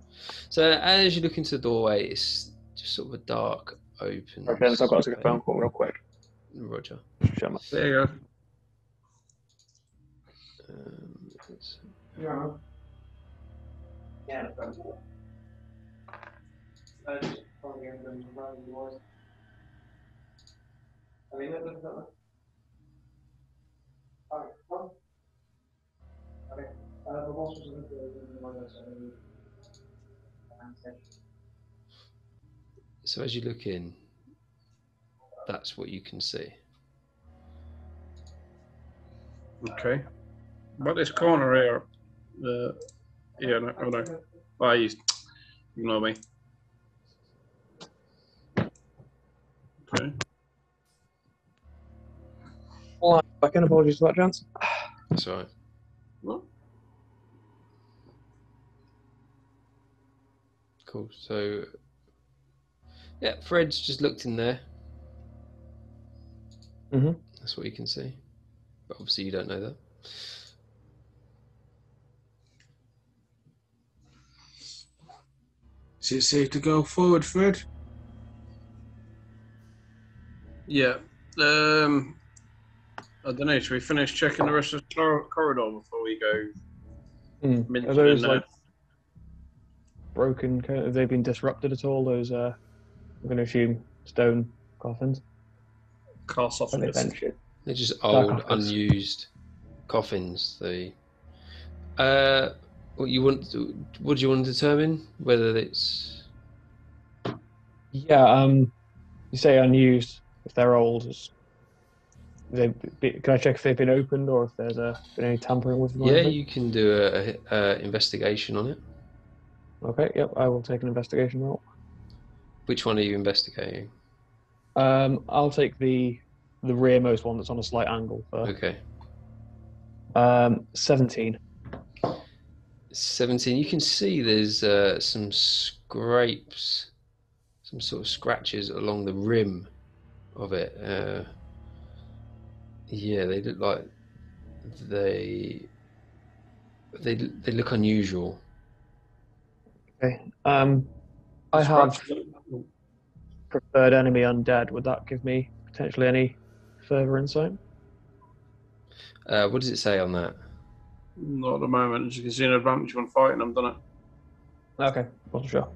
So as you look into the doorway, it's just sort of a dark, open... Okay, so I've got to take a phone call real quick. Roger. There you go. Yeah. So as you look in, that's what you can see. Okay. But this corner here, yeah, no. Why you ignore me? Okay. Well, second, apologies for that, gents. That's all right. What? Cool. So, yeah, Fred's just looked in there. Mm-hmm. That's what you can see. But obviously you don't know that. Is it safe to go forward, Fred? Yeah. I don't know. Should we finish checking the rest of the corridor before we go? Are those like broken? Have they been disrupted at all? Those, I'm going to assume, stone coffins. Coffins. They're just old, unused coffins. What do you want to determine? Whether it's... Yeah, you say unused. If they're old, can I check if they've been opened or if there's been any tampering with them? Yeah, you can do a investigation on it. Okay, yep, I will take an investigation roll. Which one are you investigating? I'll take the rearmost one that's on a slight angle first. Okay. 17. 17. You can see there's some scrapes, some sort of scratches along the rim of it. Yeah, they look like they look unusual. Okay. I have preferred enemy undead. Would that give me potentially any further insight? What does it say on that? Not at the moment. As you can see, an advantage when fighting. I've done it. Okay, wasn't sure.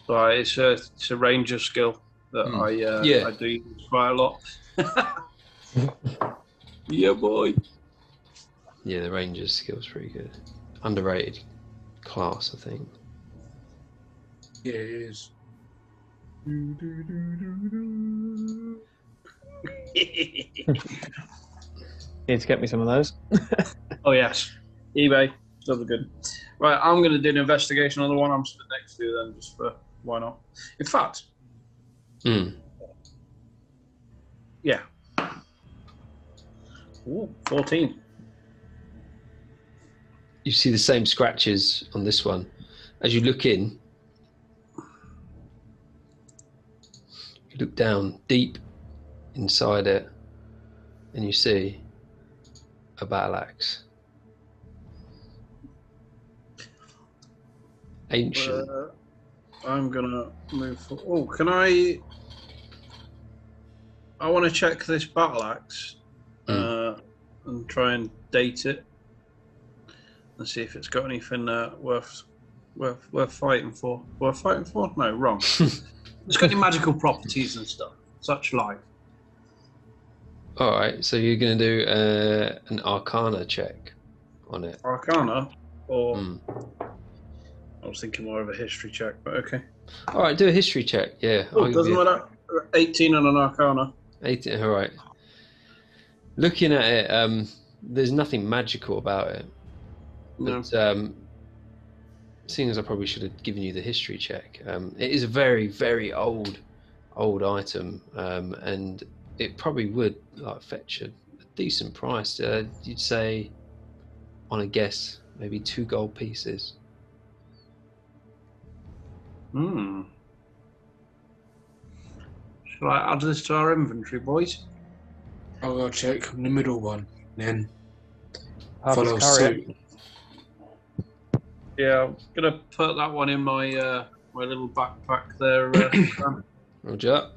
Right, it's a ranger skill. that Yeah. I do use quite a lot. Yeah, boy. Yeah, the ranger's skill's pretty good. Underrated class, I think. Yeah, it is. Need to get me some of those. Oh yes, eBay. Those are good. Right, I'm going to do an investigation on the one I'm stood next to then, just for why not? In fact, yeah. Ooh, 14. You see the same scratches on this one. As you look in, you look down deep inside it, and you see a battle axe. Ancient. I'm gonna move forward. Oh, can I want to check this battle axe and try and date it and see if it's got anything worth fighting for. Worth fighting for? No, wrong. It's got any magical properties and stuff, such like. All right, so you're going to do an Arcana check on it. Arcana, or I was thinking more of a history check, but okay. All right, do a history check. Yeah. Oh, doesn't matter. 18 on an Arcana. 18. All right. Looking at it, there's nothing magical about it. No. But seeing as I probably should have given you the history check, it is a very, very old item, and it probably would fetch a decent price. You'd say, on a guess, maybe 2 gold pieces. Shall I add this to our inventory, boys? I'll go check the middle one, then I'll follow just carry it. suit. Yeah, I'm gonna put that one in my my little backpack there. Roger.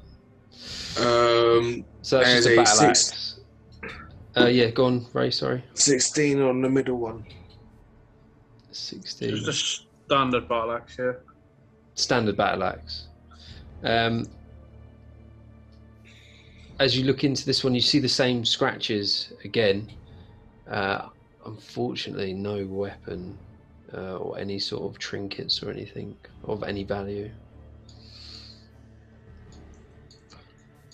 Um, So that's There's just a a battle six- axe. Yeah, go on, Ray, sorry. 16 on the middle one. 16. Just a standard battle axe, yeah. Standard battle axe. As you look into this one, you see the same scratches again. Unfortunately, no weapon or any sort of trinkets or anything of any value.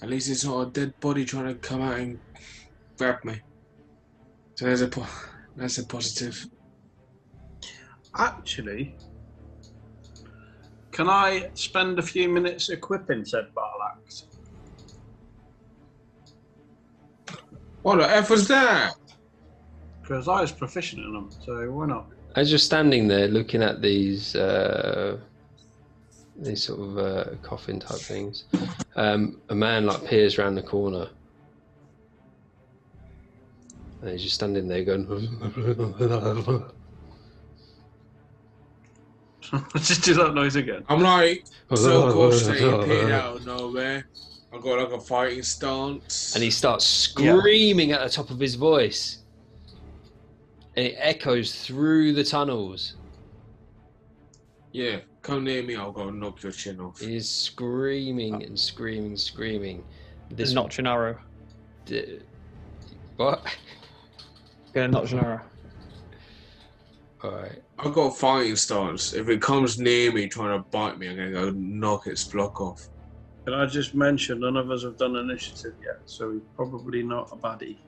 At least it's not a dead body trying to come out and grab me. So that's a positive. Actually, can I spend a few minutes equipping said battle axe? What the F was that? Because I was proficient in them, so why not? As you're standing there looking at these sort of coffin type things, a man peers around the corner. And he's just standing there going. Just do that noise again. I'm so cautious that he appeared out of nowhere. I've got a fighting stance. And he starts screaming at the top of his voice. And it echoes through the tunnels. Yeah, come near me, I'll go and knock your chin off. He is screaming and screaming. This Notch an arrow. What? Get a notch an arrow. Alright. I've got a fighting stance. If it comes near me trying to bite me, I'm going to go knock its block off. Can I just mention, none of us have done initiative yet, so he's probably not a baddie.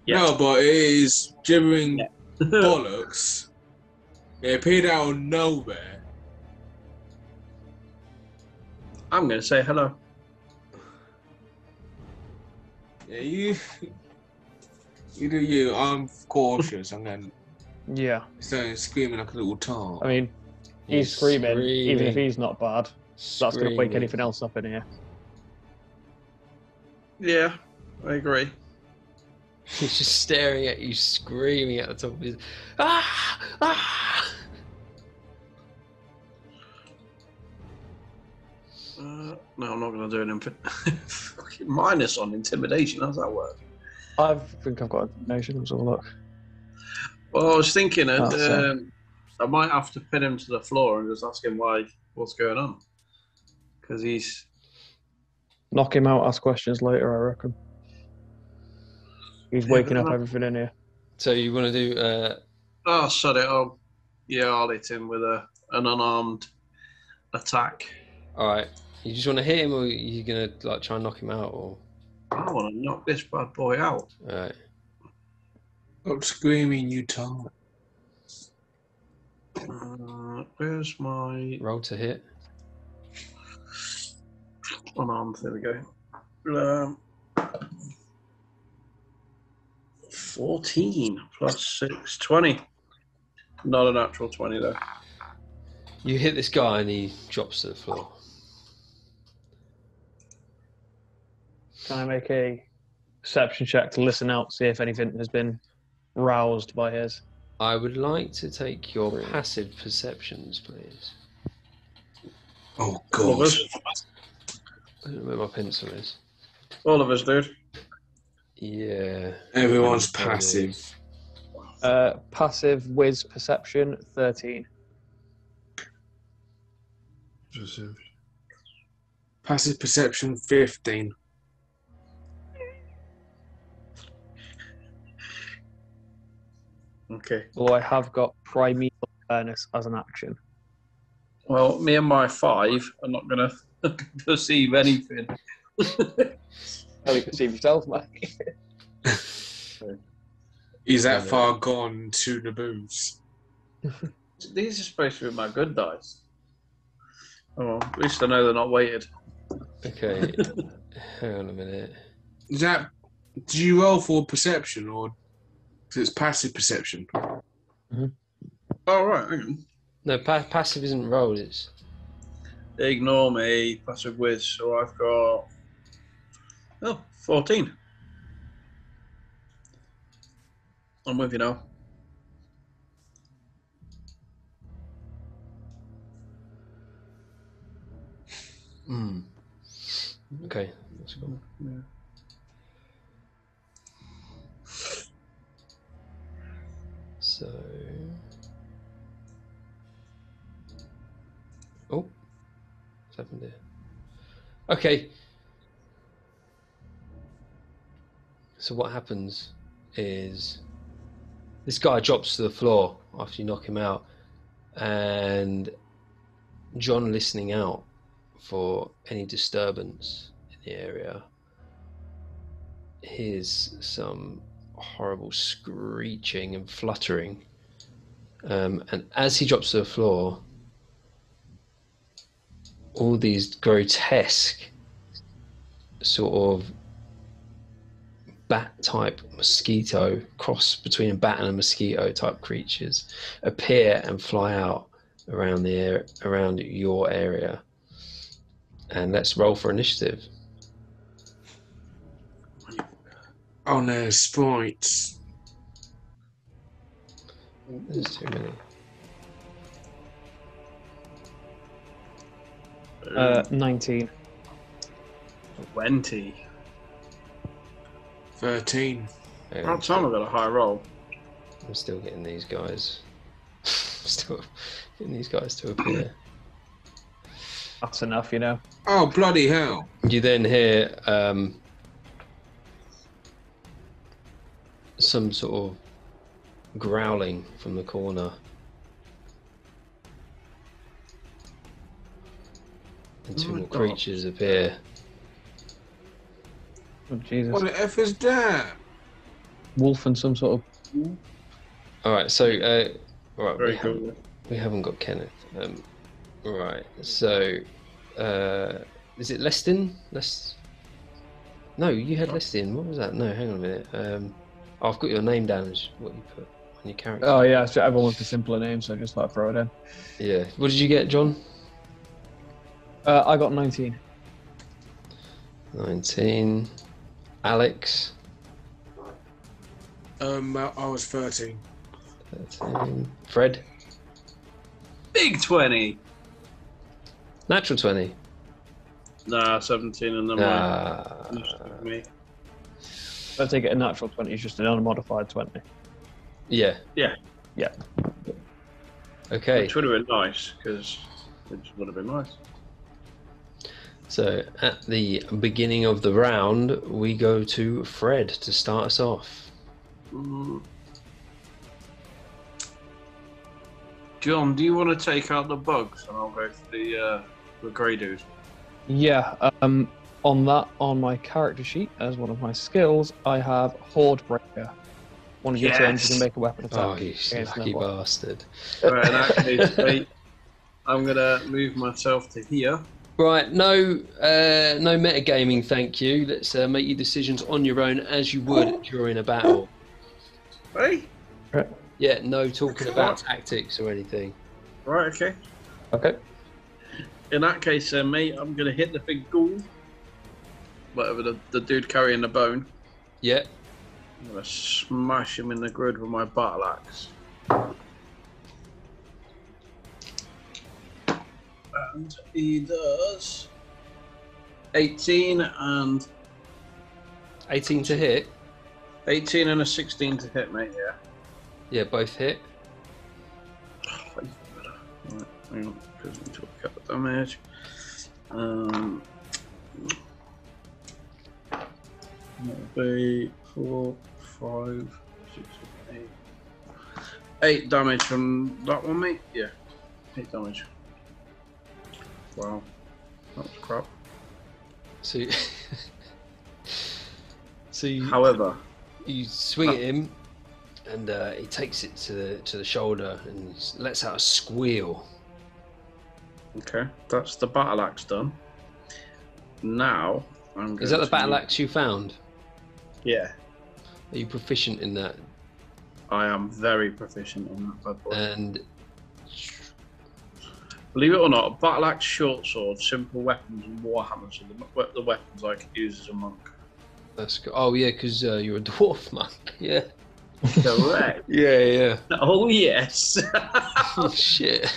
No, but it is gibbering bollocks. It appeared out of nowhere. I'm going to say hello. Yeah, you do you. I'm cautious. I'm going Yeah. to screaming like a little tart. I mean, he's screaming, even if he's not bad. That's going to wake anything else up in here. Yeah, I agree. He's just staring at you, screaming at the top of his. Ah! Ah! No, I'm not going to do an fucking minus on intimidation. How's that work? I think I've got information. Let's have a look. Well, I was thinking Oh, sorry. I might have to pin him to the floor and just ask him what's going on. Because he's Knock him out, ask questions later, I reckon. He's waking up everything in here. So you want to do? Oh, sod it. I'll hit him with an unarmed attack. All right. You just want to hit him, or are you gonna like try and knock him out, or? I want to knock this bad boy out. All right. Stop screaming, you tongue. Where's my Roll to hit. unarmed? There we go. 14 plus 6, 20. Not a natural 20 though. You hit this guy, and he drops to the floor. Can I make a perception check to listen out, see if anything has been roused by his? I would like to take your passive perceptions, please. Oh, All of God. us, I don't know where my pencil is. all of us, dude. Yeah. Everyone's passive. Passive whiz perception 13. Passive perception 15. Okay. Although I have got primeval awareness as an action. Well, me and my 5 are not going to perceive anything. Only perceive yourself, mate. Is that far gone to the booze? These are supposed to be my good dice. Oh, well, at least I know they're not weighted. Okay. Hang on a minute. Is that... Do you roll for perception, or... Because it's passive perception. Oh, right, hang on. No, passive isn't rolled. It's Ignore me, passive whiz. So I've got 14. I'm with you now. okay. That's cool. Yeah. So. Oh, what's happened here? Okay. So what happens is this guy drops to the floor after you knock him out, and John, listening out for any disturbance in the area, hears some horrible screeching and fluttering, and as he drops to the floor, all these grotesque sort of bat-type mosquito, cross between a bat and a mosquito type creatures, appear and fly out around around your area. And let's roll for initiative. Oh no, sprites. There's too many. 19. 20. 13. That time I got a high roll. I'm still getting these guys. Still getting these guys to appear. That's enough, you know. Oh, bloody hell. You then hear some sort of growling from the corner. And two more creatures appear. Oh, Jesus. What the F is that? Wolf and some sort of... Alright, so right, Very good. we haven't got Kenneth. Right, so is it Lestin? No, you had Lestin. What was that? No, hang on a minute. I've got your name down as what you put on your character. Oh, yeah, so everyone wants a simpler name, so I just thought I'd throw it in. Yeah. What did you get, John? I got 19. 19. Alex? I was 13. 13. Fred? Big 20. Natural 20. Nah, 17 and then me. I take it a natural 20 is just an unmodified 20. Yeah. Yeah. Yeah. Okay. Which would have been nice, because it would have been nice. So at the beginning of the round, we go to Fred to start us off. John, do you want to take out the bugs and I'll go for the grey dude? Yeah, on my character sheet, as one of my skills, I have Horde Breaker. One of your turns, you can make a weapon attack. Oh, you lucky bastard. Right, in that case, mate, I'm going to move myself to here. Right, no metagaming, thank you. Let's make your decisions on your own as you would during a battle. Hey? Right. Yeah, no talking about tactics or anything. Right, okay. Okay. In that case, mate, I'm going to hit the big ghoul. Whatever, the dude carrying the bone. Yeah. I'm going to smash him in the grid with my battle axe. And he does 18 and 18 to hit. 18 and a 16 to hit, mate. Yeah. Yeah, both hit. Right, hang on, because I need to look at the damage. That'll be 4, 5, 6, 8. 8 damage from that one, mate. Yeah, 8 damage. Wow, that was crap. So, However, you swing at him, and he takes it to the shoulder and lets out a squeal. okay, that's the battle axe done. Now, I'm going Is that the to battle axe you found? Yeah, Are you proficient in that? I am very proficient in that bad boy. And Believe it or not, battle axe, short sword, simple weapons, and warhammers are the weapons I could use as a monk. that's good. Oh yeah, because you're a dwarf monk. Yeah. Correct. Yeah. Oh yes. Oh shit.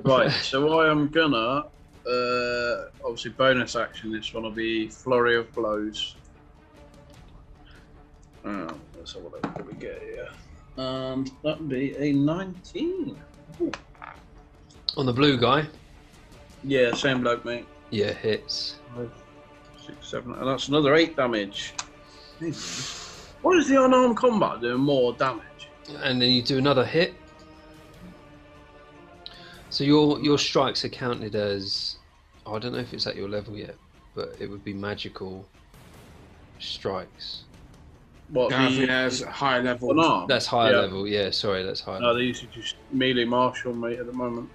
Right, so I am gonna obviously bonus action. This one will be flurry of blows. Let's have a look what we get here, and that would be a 19. Ooh. On the blue guy. Yeah, same bloke, mate. Yeah, hits. 5, 6, 7, and that's another 8 damage. What is the unarmed combat doing more damage? And then you do another hit. So your strikes are counted as, I don't know if it's at your level yet, but it would be magical strikes. What, Gavin has high level. unarmed? That's higher level. Yeah, sorry, that's higher. No, they used to just melee martial, mate, at the moment.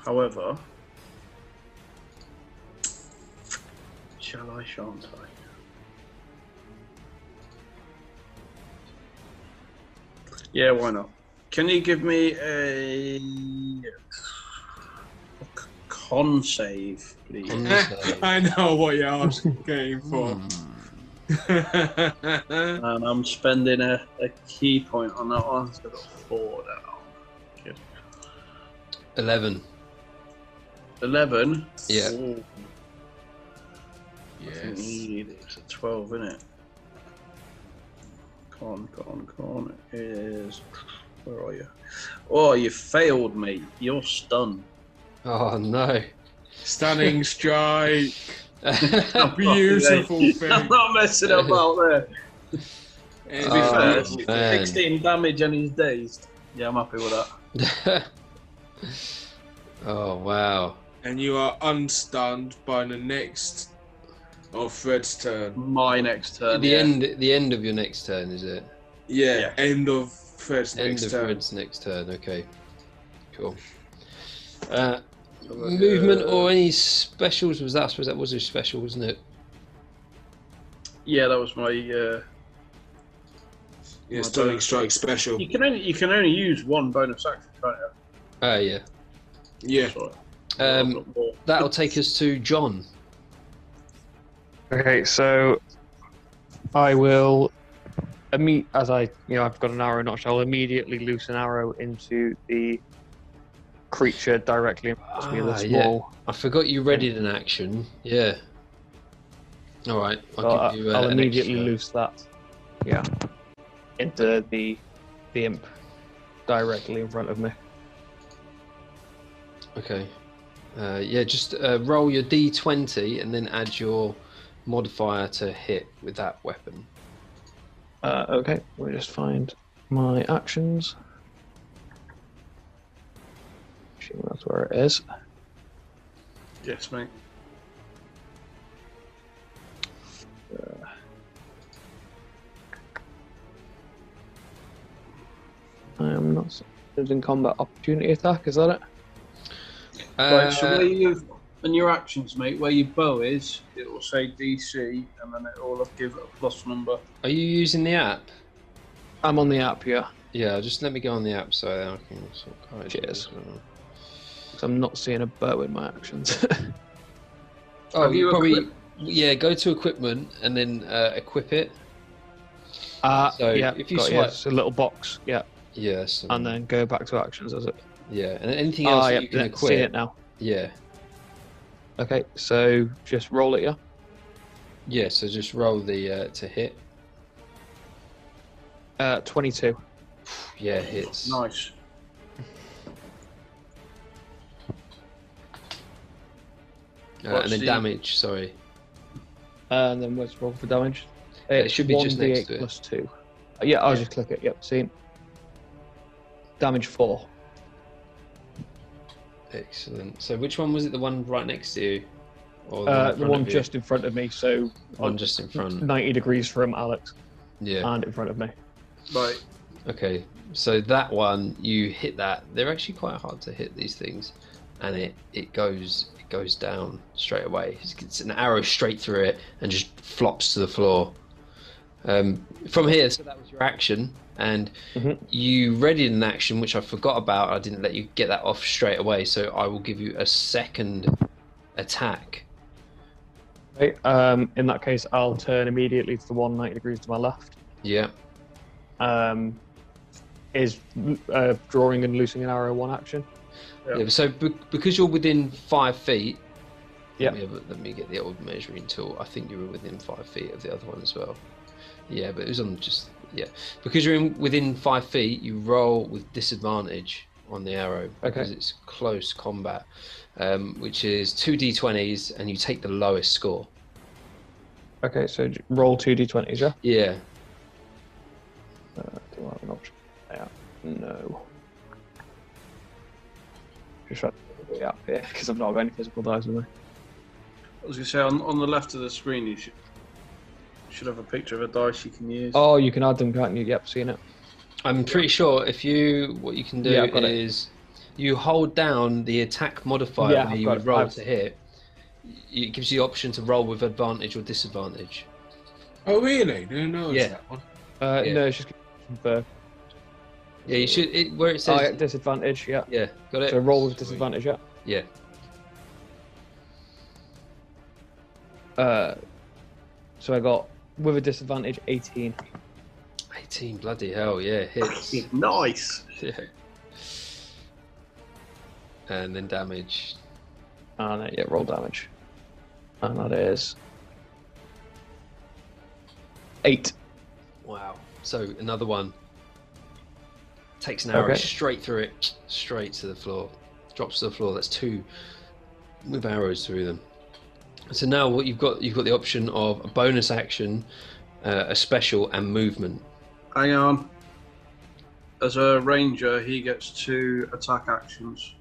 However, shall I, shan't I? Yeah, why not? Can you give me a con save, please? I know what you're asking for. And I'm spending a key point on that one, so I've got 4 down. Good. 11. 11? Yeah. Ooh, I think Yes. it's a 12, isn't it? Con is... Where are you? Oh, you failed, mate. You're stunned. Oh no. Stunning strike. Beautiful thing. I'm not messing about there. To be fair, man. 16 damage and he's dazed. Yeah, I'm happy with that. Oh wow. And you are unstunned by the next of Fred's turn. My next turn. The yeah. end of your next turn, is it? Yeah, end of Fred's End next of turn. Fred's next turn. Okay. Cool. Movement or any specials? Was that was a special, wasn't it? Yeah, that was my. Yeah, my stunning bonus. strike special. You can only use one bonus action, can't you? Yeah. Yeah. Sorry. That'll take us to John. Okay, so I will as I've got an arrow notch, I'll immediately loose an arrow into the creature directly in front of me, the small. I forgot you readied an action. Yeah. All right. I'll give you. I'll an immediately extra. loose that. Yeah. Into the imp directly in front of me. Okay. Yeah, just roll your d20 and then add your modifier to hit with that weapon. Okay, we'll just find my actions. Assuming that's where it is. Yes, mate. I am not using combat opportunity attack, is that it? Right, so where you in your actions, mate, where your bow is, it will say DC, and then it will give it a plus number. Are you using the app? I'm on the app, yeah. Yeah, just let me go on the app so I can sort of guide you Cheers. as well. 'Cause I'm not seeing a bow in my actions. Oh, Have you you probably go to equipment and then equip it. So yeah, if you got swipe, it's a little box, yeah, yes, and then go back to actions, is it? yeah, and anything else that yeah, you can see equip. it now. Yeah, Okay, so just roll it, yeah. yeah. So just roll the to hit. 22. Yeah, hits. Nice. And then damage. Sorry. And then let's roll for damage. It should be just next 1d8 to it. plus 2. Yeah, I'll just click it. Yep, see. Damage 4. Excellent. So which one was it? The one right next to you, or The one just in front of me, so one just in front. 90 degrees from Alex, Yeah. and in front of me. Right. Okay. So that one, you hit that. They're actually quite hard to hit, these things, and it goes down straight away. It's an arrow straight through it and just flops to the floor. From here, so that was your action, and you readied an action which I forgot about. I didn't let you get that off straight away, so I will give you a second attack. Okay, in that case, I'll turn immediately to the 190 degrees to my left. Yeah. Is drawing and loosing an arrow one action? Yeah. So because you're within 5 feet. Yeah. Let me get the old measuring tool. I think you were within 5 feet of the other one as well. Yeah, but it was on just because you're within 5 feet, you roll with disadvantage on the arrow because it's close combat, which is 2d20s, and you take the lowest score. Okay, so roll 2d20s, yeah? Yeah. Do I have an option? Yeah. No. Just try to get up here because I've not got any physical dice with me. I was going to say, on the left of the screen, you should have a picture of a dice you can use. Oh, you can add them, can't you? Yep, seen it. I'm pretty sure what you can do is you hold down the attack modifier where you would roll to hit. It gives you the option to roll with advantage or disadvantage. Oh, really? No, it's that one. No, it's just for... Yeah, you should. Where it says disadvantage, yeah. Yeah, got it. So roll with disadvantage, yeah. Yeah. So I got with a disadvantage 18. 18, bloody hell, yeah, hits. Nice. Yeah. And then damage. And roll damage. And that is 8. Wow. So another one. Takes an arrow straight through it, straight to the floor. Drops to the floor. That's 2 with arrows through them. So now what you've got the option of a bonus action, a special, and movement. Hang on. As a ranger, he gets 2 attack actions.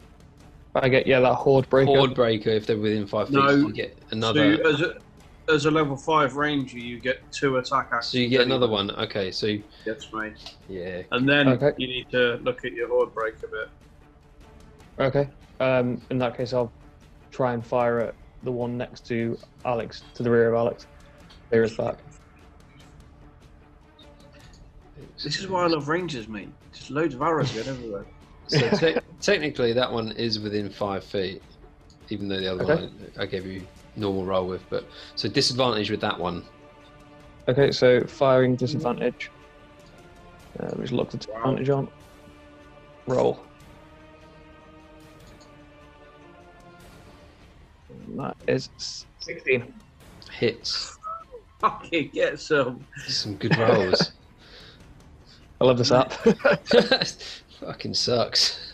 I get that horde breaker. Horde breaker, if they're within 5 feet, you get another. As a level 5 ranger, you get 2 attack actions. So you get another one. Okay, so Yes, mate. Yeah. And then you need to look at your horde breaker bit. Okay. In that case, I'll try and fire at the one next to Alex, to the rear of Alex. There is back. This is why I love rangers, mate. Just loads of arrows going everywhere. So technically, that one is within 5 feet, even though the other one I gave you normal roll with. But so disadvantage with that one. Okay, so firing disadvantage. Just look the disadvantage on. Roll. And that is 16. Hits. Fucking get some. Some good rolls. I love this app. Fucking sucks.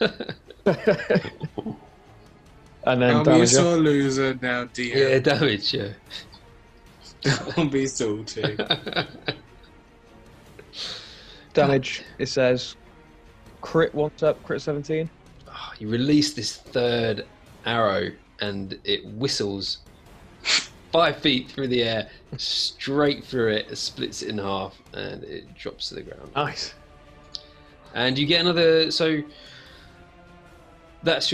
And then I'm damage. used to a loser now, DM. Yeah, damage. Yeah. Don't be salty. Damage. It says crit once up, crit 17. Oh, you release this third arrow, and it whistles 5 feet through the air, straight through it, splits it in half, and it drops to the ground. Nice. And you get another. So that's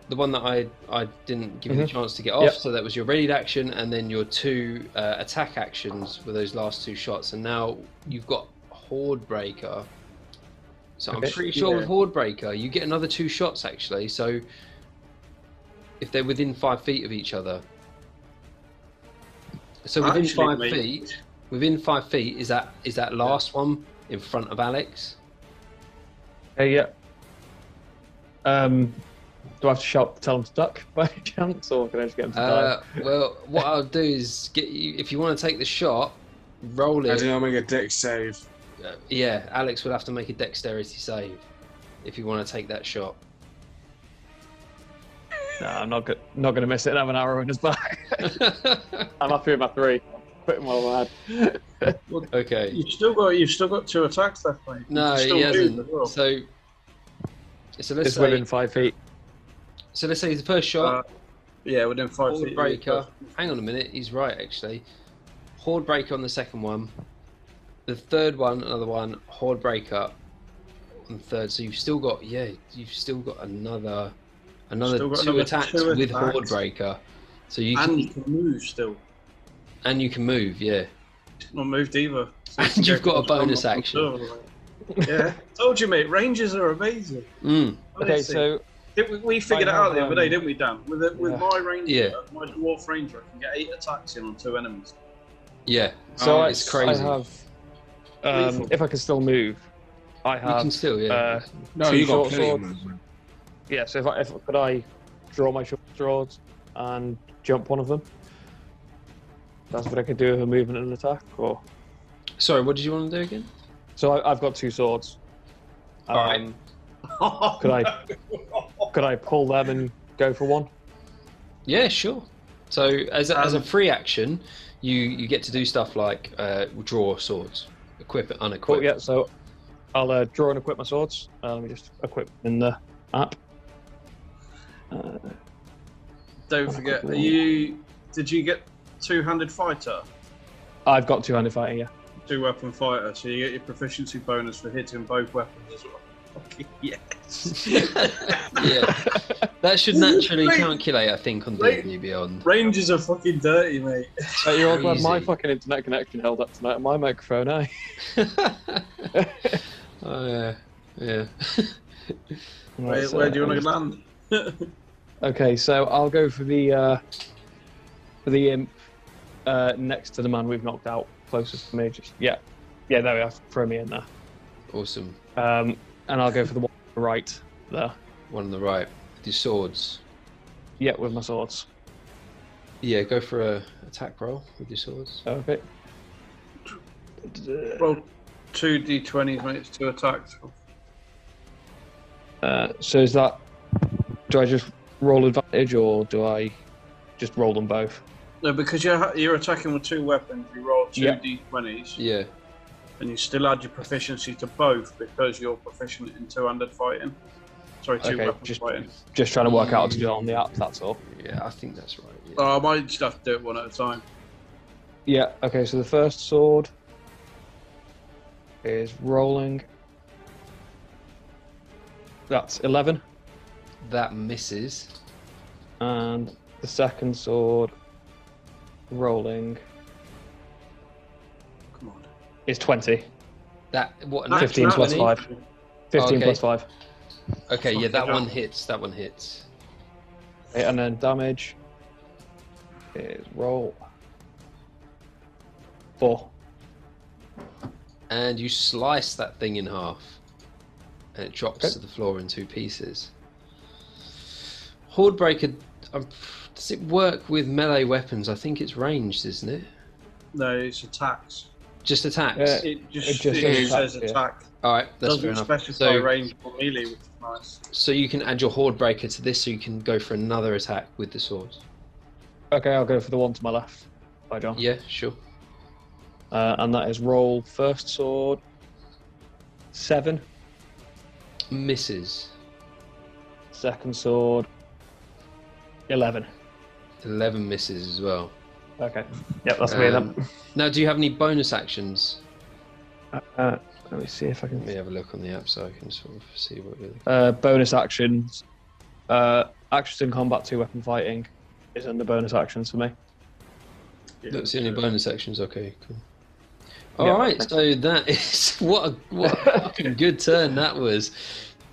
the one that I didn't give you the chance to get off. Yep. So that was your readied action, and then your 2 attack actions were those last 2 shots. And now you've got Horde Breaker. So I'm pretty sure with Horde Breaker, you get another 2 shots actually. So if they're within 5 feet of each other. So within Actually, 5 feet, within 5 feet is that last one in front of Alex? Yeah. Do I have to shout, tell them to duck by any chance, or can I just get them to die? Well, what I'll do is get you. If you want to take the shot, roll I it. do not make a dex save. Yeah, Alex will have to make a dexterity save if you want to take that shot. No, I'm not going to miss it and have an arrow in his back. I'm happy with my 3. Quit him while I'm mad. Okay. You've still got 2 attacks left, mate. No, he hasn't. So let's It's say within 5 feet. So let's say the first shot. Yeah, within 5 Horde feet. Breaker. Hang on a minute, he's right actually. Horde Breaker on the second one. The third one, another one. Horde Breaker on the third. So you've still got another Still got 2 another attacks 2 with attacks. Horde Breaker. So you You can move still. and you can move, yeah. Not moved either. And you've got a bonus action. Yeah, told you, mate. Ranges are amazing. Mm. Okay, Honestly. so We figured it I out the have, other day, didn't we, Dan? With yeah. my ranger, Yeah. my dwarf ranger, I can get 8 attacks in on 2 enemies. Yeah. so It's crazy. I have, if I can still move, I You have. can still, yeah. No, 2 you got short plenty of swords. movement. Yeah, so could I draw my short swords and jump one of them? That's what I could do with a movement and an attack, or Sorry, what did you want to do again? so I've got 2 swords. Alright. Could I pull them and go for one? Yeah, sure. So as a free action, you get to do stuff like draw swords, equip it, unequip. Cool, yeah, so I'll draw and equip my swords. Let me just equip them in the app. Don't forget, did you get 2-handed fighter? I've got 2-handed fighting, yeah. 2-weapon fighter, so you get your proficiency bonus for hitting both weapons as well. Fucking yes. Yeah, that should naturally calculate, I think, on Right. D&D Beyond. Ranges are fucking dirty, mate. You're all glad my Crazy. fucking internet connection held up tonight, and my microphone, eh? Oh yeah, yeah. Right, Where do you want to land? Okay, so I'll go for the imp next to the man we've knocked out, closest to me. Yeah, there we are. Throw me in there. Awesome. And I'll go for the one on the right there. One on the right with your swords. Yeah, with my swords. Yeah, go for a attack roll with your swords. Okay. Roll 2d20s, mate. It's 2 attacks. So is that? Do I just roll advantage, or do I just roll them both? No, because you're attacking with 2 weapons. You roll 2 Yeah. d20s, Yeah. and you still add your proficiency to both because you're proficient in 2-handed fighting. Sorry, 2 Okay, weapons fighting. Just trying to work out how to do it on the app. That's all. Yeah, I think that's right. Yeah. Oh, I might just have to do it one at a time. Yeah. Okay. So the first sword is rolling. That's 11, That misses. and the second sword rolling Come on. is 20. That what? That's 15 plus 20? 5. 15 Okay. plus 5. Okay, yeah, Fucking that hell. one hits. That one hits. Okay, and then damage is roll 4. And you slice that thing in half, and it drops Okay. to the floor in 2 pieces. Hordebreaker, does it work with melee weapons? I think it's ranged, isn't it? No, it's attacks. Just attacks. Yeah. It just says says attack, yeah. attack. All right, that's fair Doesn't enough. specify So, range or melee, which is Nice. So you can add your horde breaker to this, so you can go for another attack with the swords. Okay, I'll go for the one to my left. By John. Yeah, sure. And that is roll first sword. 7. Misses. Second sword. 11. 11 misses as well. Okay. Yep, that's me then. Now, do you have any bonus actions? Let me see if I can. Let me have a look on the app so I can sort of see what you're... Bonus actions. Actions in combat, 2 weapon fighting is under bonus actions for me. Yeah, That's the only bonus actions. Okay, cool. Yeah. All right, so that is what a fucking good turn that was.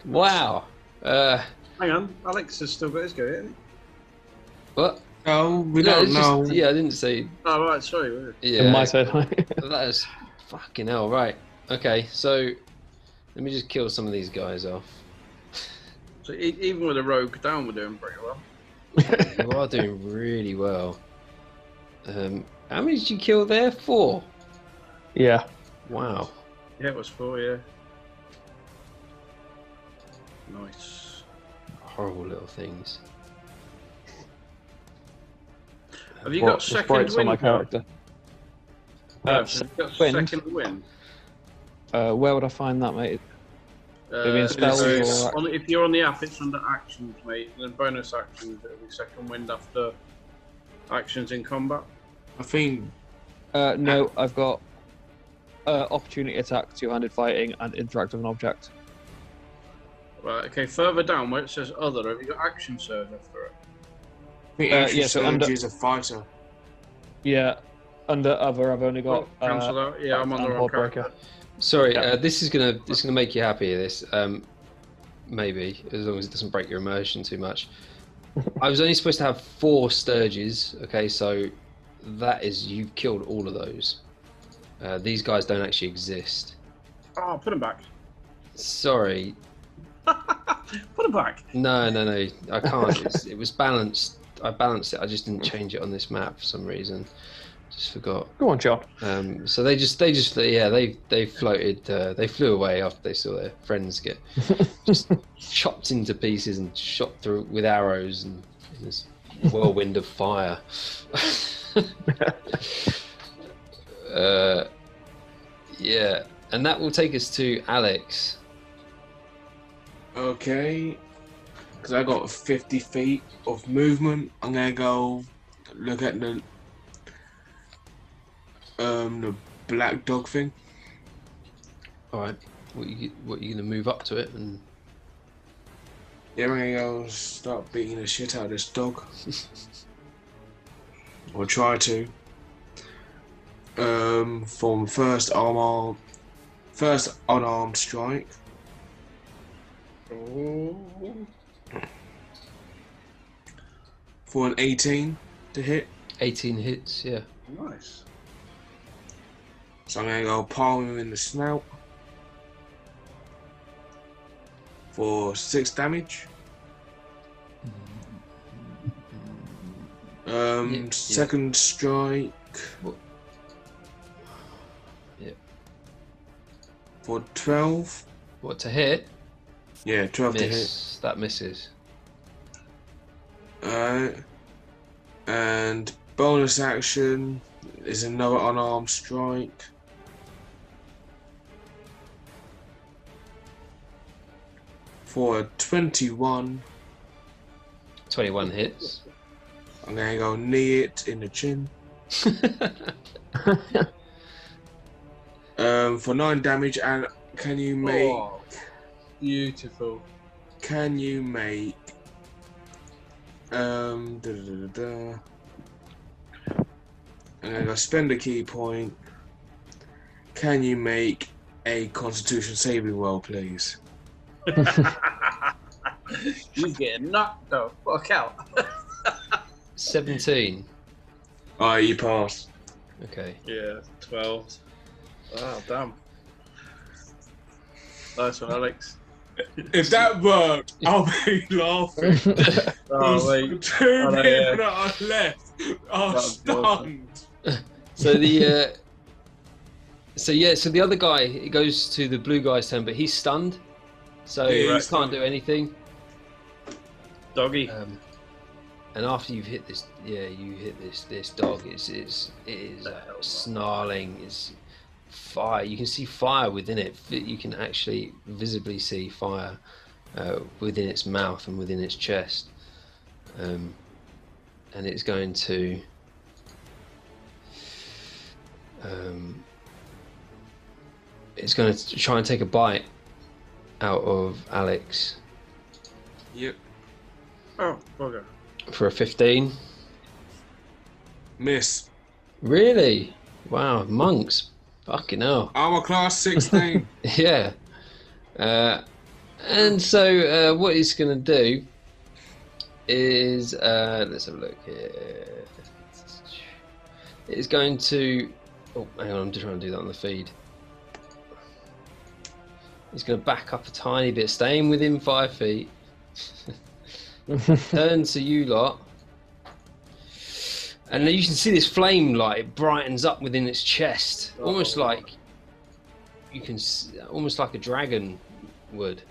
Wow. Hang on, Alex has still got his go, hasn't he? What? No, we No, don't it's just- know. yeah, I didn't say. Oh, right, sorry. Yeah, My turn. that is fucking hell. Right. Okay, so let me just kill some of these guys off. So even with a rogue down, we're doing pretty well. You are doing really well. How many did you kill there? 4. Yeah. Wow. Yeah, it was 4, yeah. Nice. Horrible little things. Have you got Just second breaks on wind? my character. Have you got wind? second wind? Where would I find that, mate? mean So spells it's or- if you're on the app, it's under actions, mate. And then bonus actions, it'll be second wind after actions in combat. I think No, I've got opportunity attack, two-handed fighting, and interact with an object. Right, okay, further down where it says other, have you got action surge after it? action yeah, so surge under- is a fighter. Yeah, under other, I've only got. Cancel that. Yeah, I'm on the and wrong Horde character. Breaker. Sorry, Yeah. this is gonna make you happy. This maybe, as long as it doesn't break your immersion too much. I was only supposed to have 4 Sturges. Okay, so that is, you've killed all of those. These guys don't actually exist. Oh, put him back. Sorry. Put him back. No, I can't. It was balanced. I balanced it. I just didn't change it on this map for some reason. Just forgot. Go on, John. So they floated. They flew away after they saw their friends get just chopped into pieces and shot through with arrows and this whirlwind of fire. Yeah, and that will take us to Alex. Okay, because I got 50 feet of movement. I'm gonna go look at the black dog thing. All right, what you gonna move up to it and? Yeah, I'm gonna go start beating the shit out of this dog. Or try to. From first unarmed strike. Oh. For an 18 to hit. 18 hits, yeah. Nice. So I'm gonna go palm him in the snout. For 6 damage. Yeah. Second strike. What? Yeah. For 12. What, to hit? Yeah, 12 to hit. Miss. That misses. And bonus action is another unarmed strike. For a 21. 21 hits. I'm gonna go knee it in the chin. For 9 damage, and can you make? Oh, beautiful. Can you make? I'm gonna go spend a key point. Can you make a Constitution saving roll, please? He's getting knocked the fuck out. 17. Alright, you pass. Okay. Yeah, 12. Wow, damn. Nice one, Alex. If that worked, I'll be laughing. Oh, wait. 2 Oh, no, yeah. people that are left are That's awesome. stunned. So the so the other guy, it goes to the blue guy's turn, but he's stunned. So Yeah, you he's can't fine. do anything. Doggy. And after you've hit this, you hit this dog. It is snarling. It's fire. You can see fire within it. You can actually visibly see fire within its mouth and within its chest. And it's going to try and take a bite out of Alex Yep. Oh, bugger. for a 15. Miss. Really? Wow, monks. Fucking hell. Armor class 16. Yeah. And so what he's going to do is, let's have a look here. It's going to, oh, hang on, I'm just trying to do that on the feed. He's going to back up a tiny bit, staying within 5 feet. Turn to you lot. And then you can see this flame light, it brightens up within its chest. Almost like, almost like a dragon would.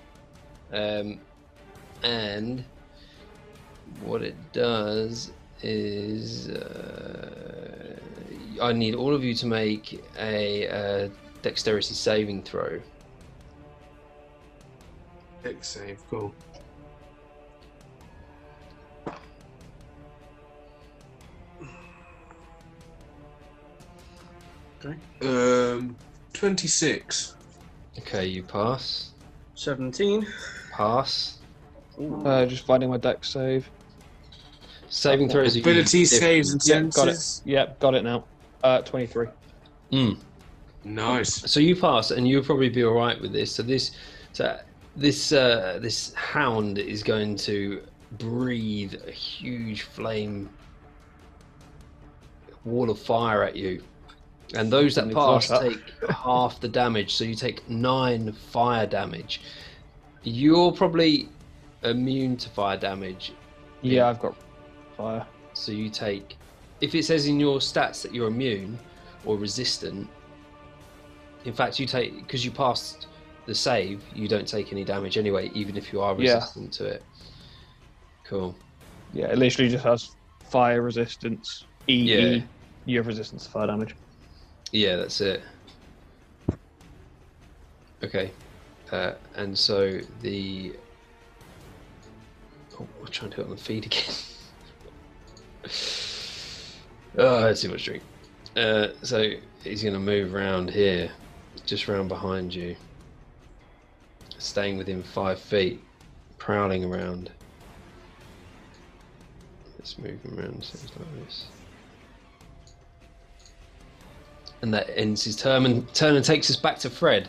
And what it does is I need all of you to make a dexterity saving throw. Dex save, cool. Okay. 26. Okay, you pass. 17. Pass. Just finding my dex save. Saving throws. Ability saves and Yeah, got it. senses. Yep, got it now. 23. Nice. So you pass, and you'll probably be all right with this. So this hound is going to breathe a huge flame wall of fire at you, and those that Let me pass flush that. take half the damage. So you take 9 fire damage. You're probably immune to fire damage. Yeah, I've got fire. So you take, if it says in your stats that you're immune or resistant, in fact you take, because you passed the save, you don't take any damage anyway, even if you are Yeah. resistant to it. Cool. Yeah, it literally just has fire resistance. Yeah. You have resistance to fire damage. Yeah, that's it. Okay. And so the... Oh, I'm trying to do it on the feed again. Oh, that's too much drink. So he's going to move around here, just round behind you, staying within 5 feet, prowling around. Let's move him around so it's like this. And that ends his turn and takes us back to Fred.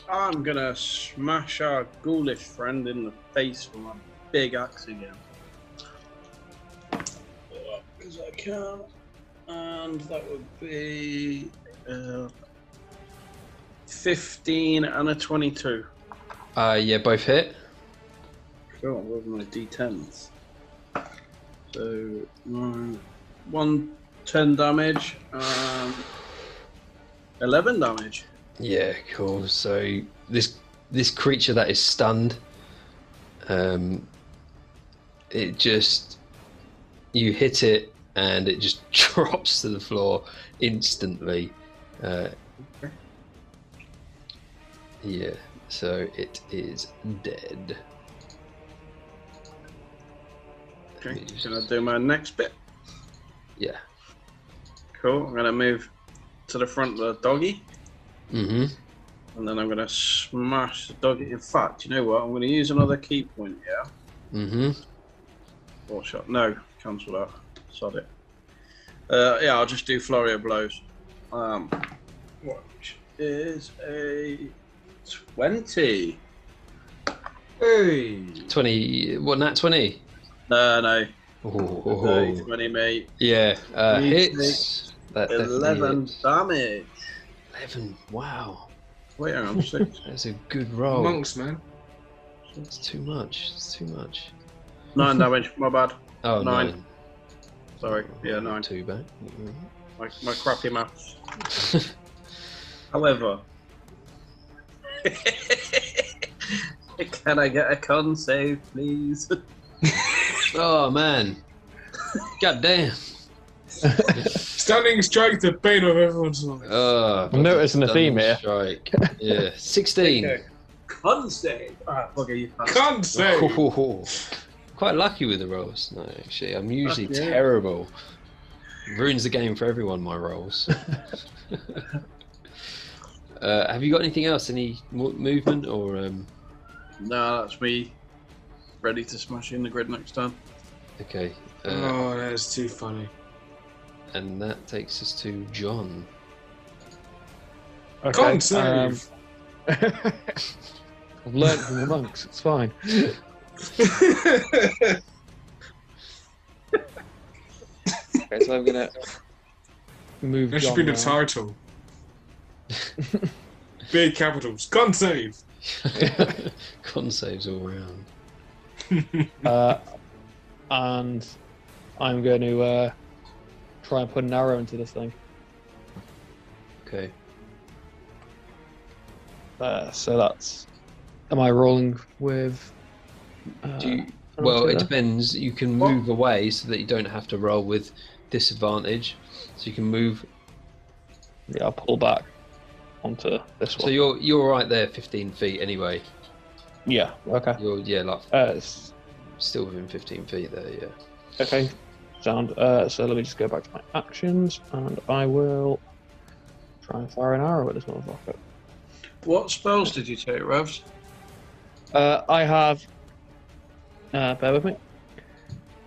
I'm gonna smash our ghoulish friend in the face with my big axe again. Because I can. And that would be 15 and a 22. Yeah, both hit. Cool, with my d10s. So, 1 10 damage, 11 damage. Yeah, cool. So this creature that is stunned, it just, you hit it and it just drops to the floor instantly. Yeah, so it is dead. Okay, can I do my next bit? Yeah. Cool, I'm going to move to the front of the doggy. Mm-hmm. And then I'm going to smash the doggy. In fact, you know what? I'm going to use another key point, yeah? Mm-hmm. 4 shot. No, cancel that. Sod it. Yeah, I'll just do flurry of blows. Which is a 20. Hey. 20, what, nat 20? No. Oh, 20, mate. yeah, You hits. That definitely 11 hits. damage. 11, wow. Wait, hang on. 6. That's a good roll. Monks, man. It's too much. It's too much. 9 damage. My bad. Oh, 9. 9. Sorry. Yeah, 9. Too bad. My crappy maths. However, Can I get a con save, please? Oh man. God damn. Stunning strike, the bane of everyone's life. I'm noticing a theme here. Strike. Yeah. 16. Okay. Con save. Alright, bugger you passed. Can't say. Quite lucky with the rolls. No, actually, I'm usually Yeah. terrible. Ruins the game for everyone, my rolls. Have you got anything else? Any movement or? No, that's me. Ready to smash in the grid next time. Okay. Oh, that's too funny. And that takes us to John. Okay, Can't save. I've learned from the monks. It's fine. Okay, so I'm gonna move. That should John be the round. title. Big capitals. Can't save. Con saves all round. And I'm going to try and put an arrow into this thing. Okay. So that's. Am I rolling with? Well, it depends. You can move away so that you don't have to roll with disadvantage. So you can move. Yeah, I'll pull back onto this one. So you're right there, 15 feet anyway. Yeah. Okay. You're like It's- still within 15 feet there. Yeah. okay. Sound. So let me just go back to my actions, and I will try and fire an arrow at this motherfucker. What spells did you take, Revs? I have. Bear with me.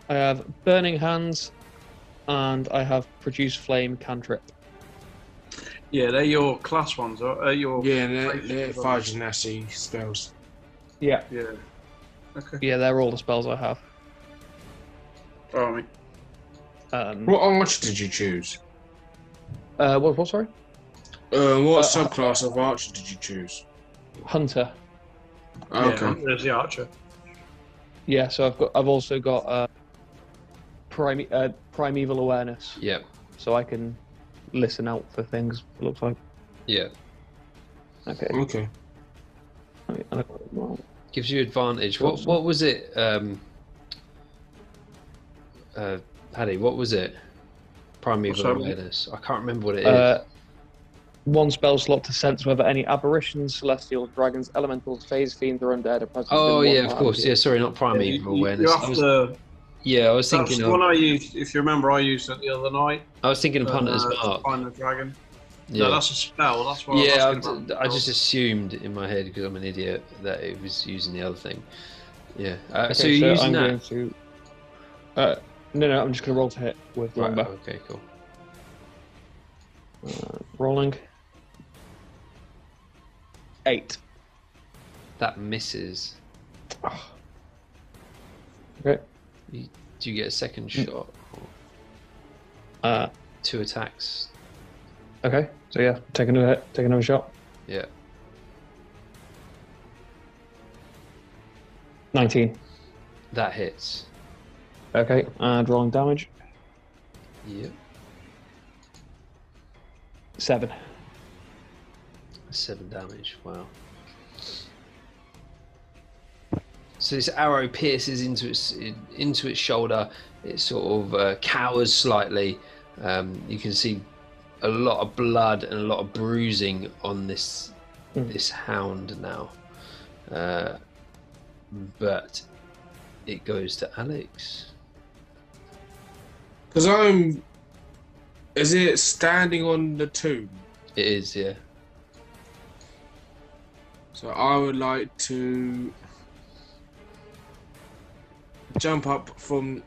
I have Burning Hands, and I have Produce Flame cantrip. Yeah, they're your class ones, are your... Yeah, they're fire genasi spells. Yeah. Yeah. Okay. Yeah, they're all the spells I have. Alright. What archer did you choose? What? Sorry. What subclass of archer did you choose? Hunter. Okay. Yeah, there's the archer. Yeah, so I've also got primeval awareness, Yeah. so I can listen out for things. It looks like. Yeah. Okay. Okay. Gives you advantage. What was it? Paddy, what was it? Primeval What's that? awareness. I can't remember what it is. One spell slot to sense whether any aberrations, celestials, dragons, elementals, phase fiends, or undead are present. Oh within yeah, one of mile course. of Yeah, you. sorry, not primeval awareness. You I have was, to... yeah, I was That's thinking the one of. I used, if you remember, I used it the other night. I was thinking of Hunter's to Mark. find the dragon. Yeah. No, that's a spell. That's what Yeah, I was asking about. I just assumed in my head because I'm an idiot that it was using the other thing. Yeah. Okay, so you're using I'm that. going to. No, I'm just going to roll to hit with Right, longbow. okay, cool. Rolling. 8. That misses. Okay. Do you get a second shot? Uh, 2 attacks. okay. So yeah, take another hit. Take another shot. Yeah. 19. That hits. Okay, and rolling damage. Yep. 7. 7 damage. Wow. So this arrow pierces into its shoulder. It sort of cowers slightly. You can see a lot of blood and a lot of bruising on this hound now. But it goes to Alex. Because is it standing on the tomb? It is, yeah. So I would like to jump up from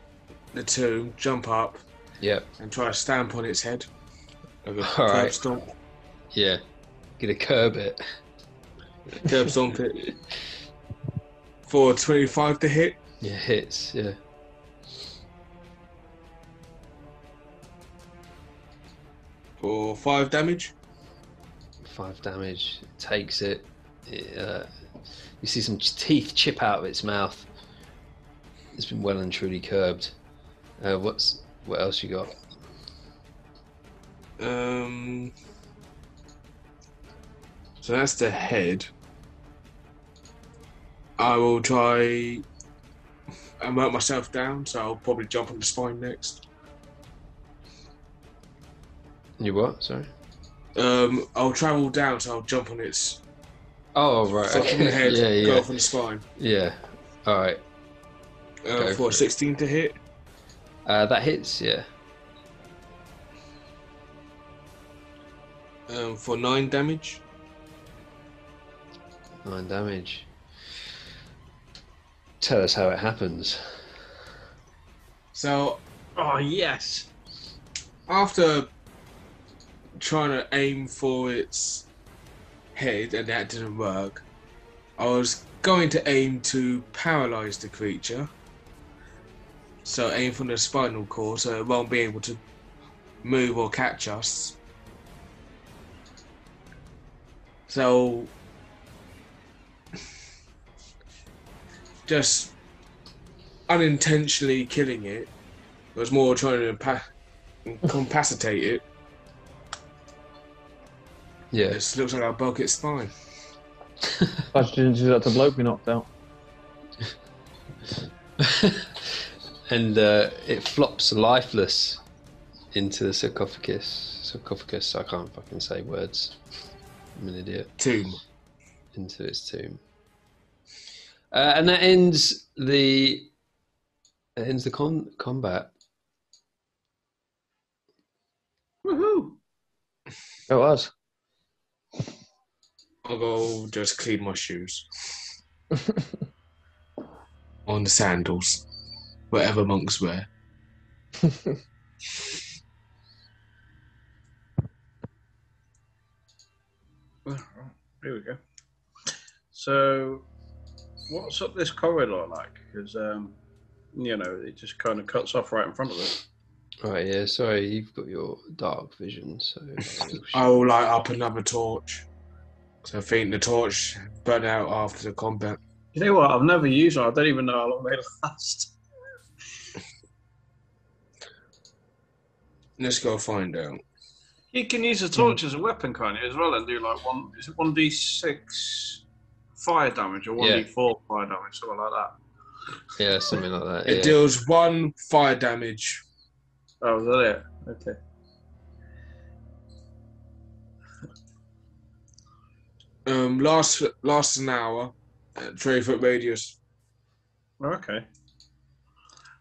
the tomb, jump up, Yep. and try to stamp on its head. Like a All curb right. stomp. Yeah. Gonna curb it. Curb stomp it. For 25 to hit. Yeah, hits. Yeah. For 5 damage. 5 damage. It takes it. You see some teeth chip out of its mouth. It's been well and truly curbed. What else you got? So that's the head. I will try and work myself down, so I'll probably jump on the spine next. You what? Sorry. I'll travel down, so I'll jump on its Oh right. foot from the Okay. head, Yeah. go Yeah. off on the spine. Yeah. All right. Go For for it. 16 to hit. That hits. Yeah. For 9 damage. 9 damage. Tell us how it happens. So Oh, yes. after trying to aim for its head and that didn't work, I was going to aim to paralyze the creature. So aim from the spinal cord so it won't be able to move or catch us. So just unintentionally killing it. I was more trying to incapacitate it. Yeah. This looks like I'll broke its spine. I didn't do that to bloke we knocked out. And it flops lifeless into the sarcophagus. I can't fucking say words. I'm an idiot. Tomb. Into its tomb. And that ends the combat. Woohoo! It was. I'll go just clean my shoes. On the sandals. Whatever monks wear. Here we go. So, what's up this corridor like? Because, you know, it just kind of cuts off right in front of us. Right, yeah, sorry, you've got your dark vision, so... I will light up another torch. So I think the torch burnt out after the combat. You know what? I've never used one. I don't even know how long they last. Let's go find out. You can use a torch as a weapon, can't you, as well, and do like 1d6 fire damage or 1d4 fire damage, something like that. Yeah, something like that, It deals 1 fire damage. Oh, is that it? Okay. Lasts an hour. 3-foot radius. Okay.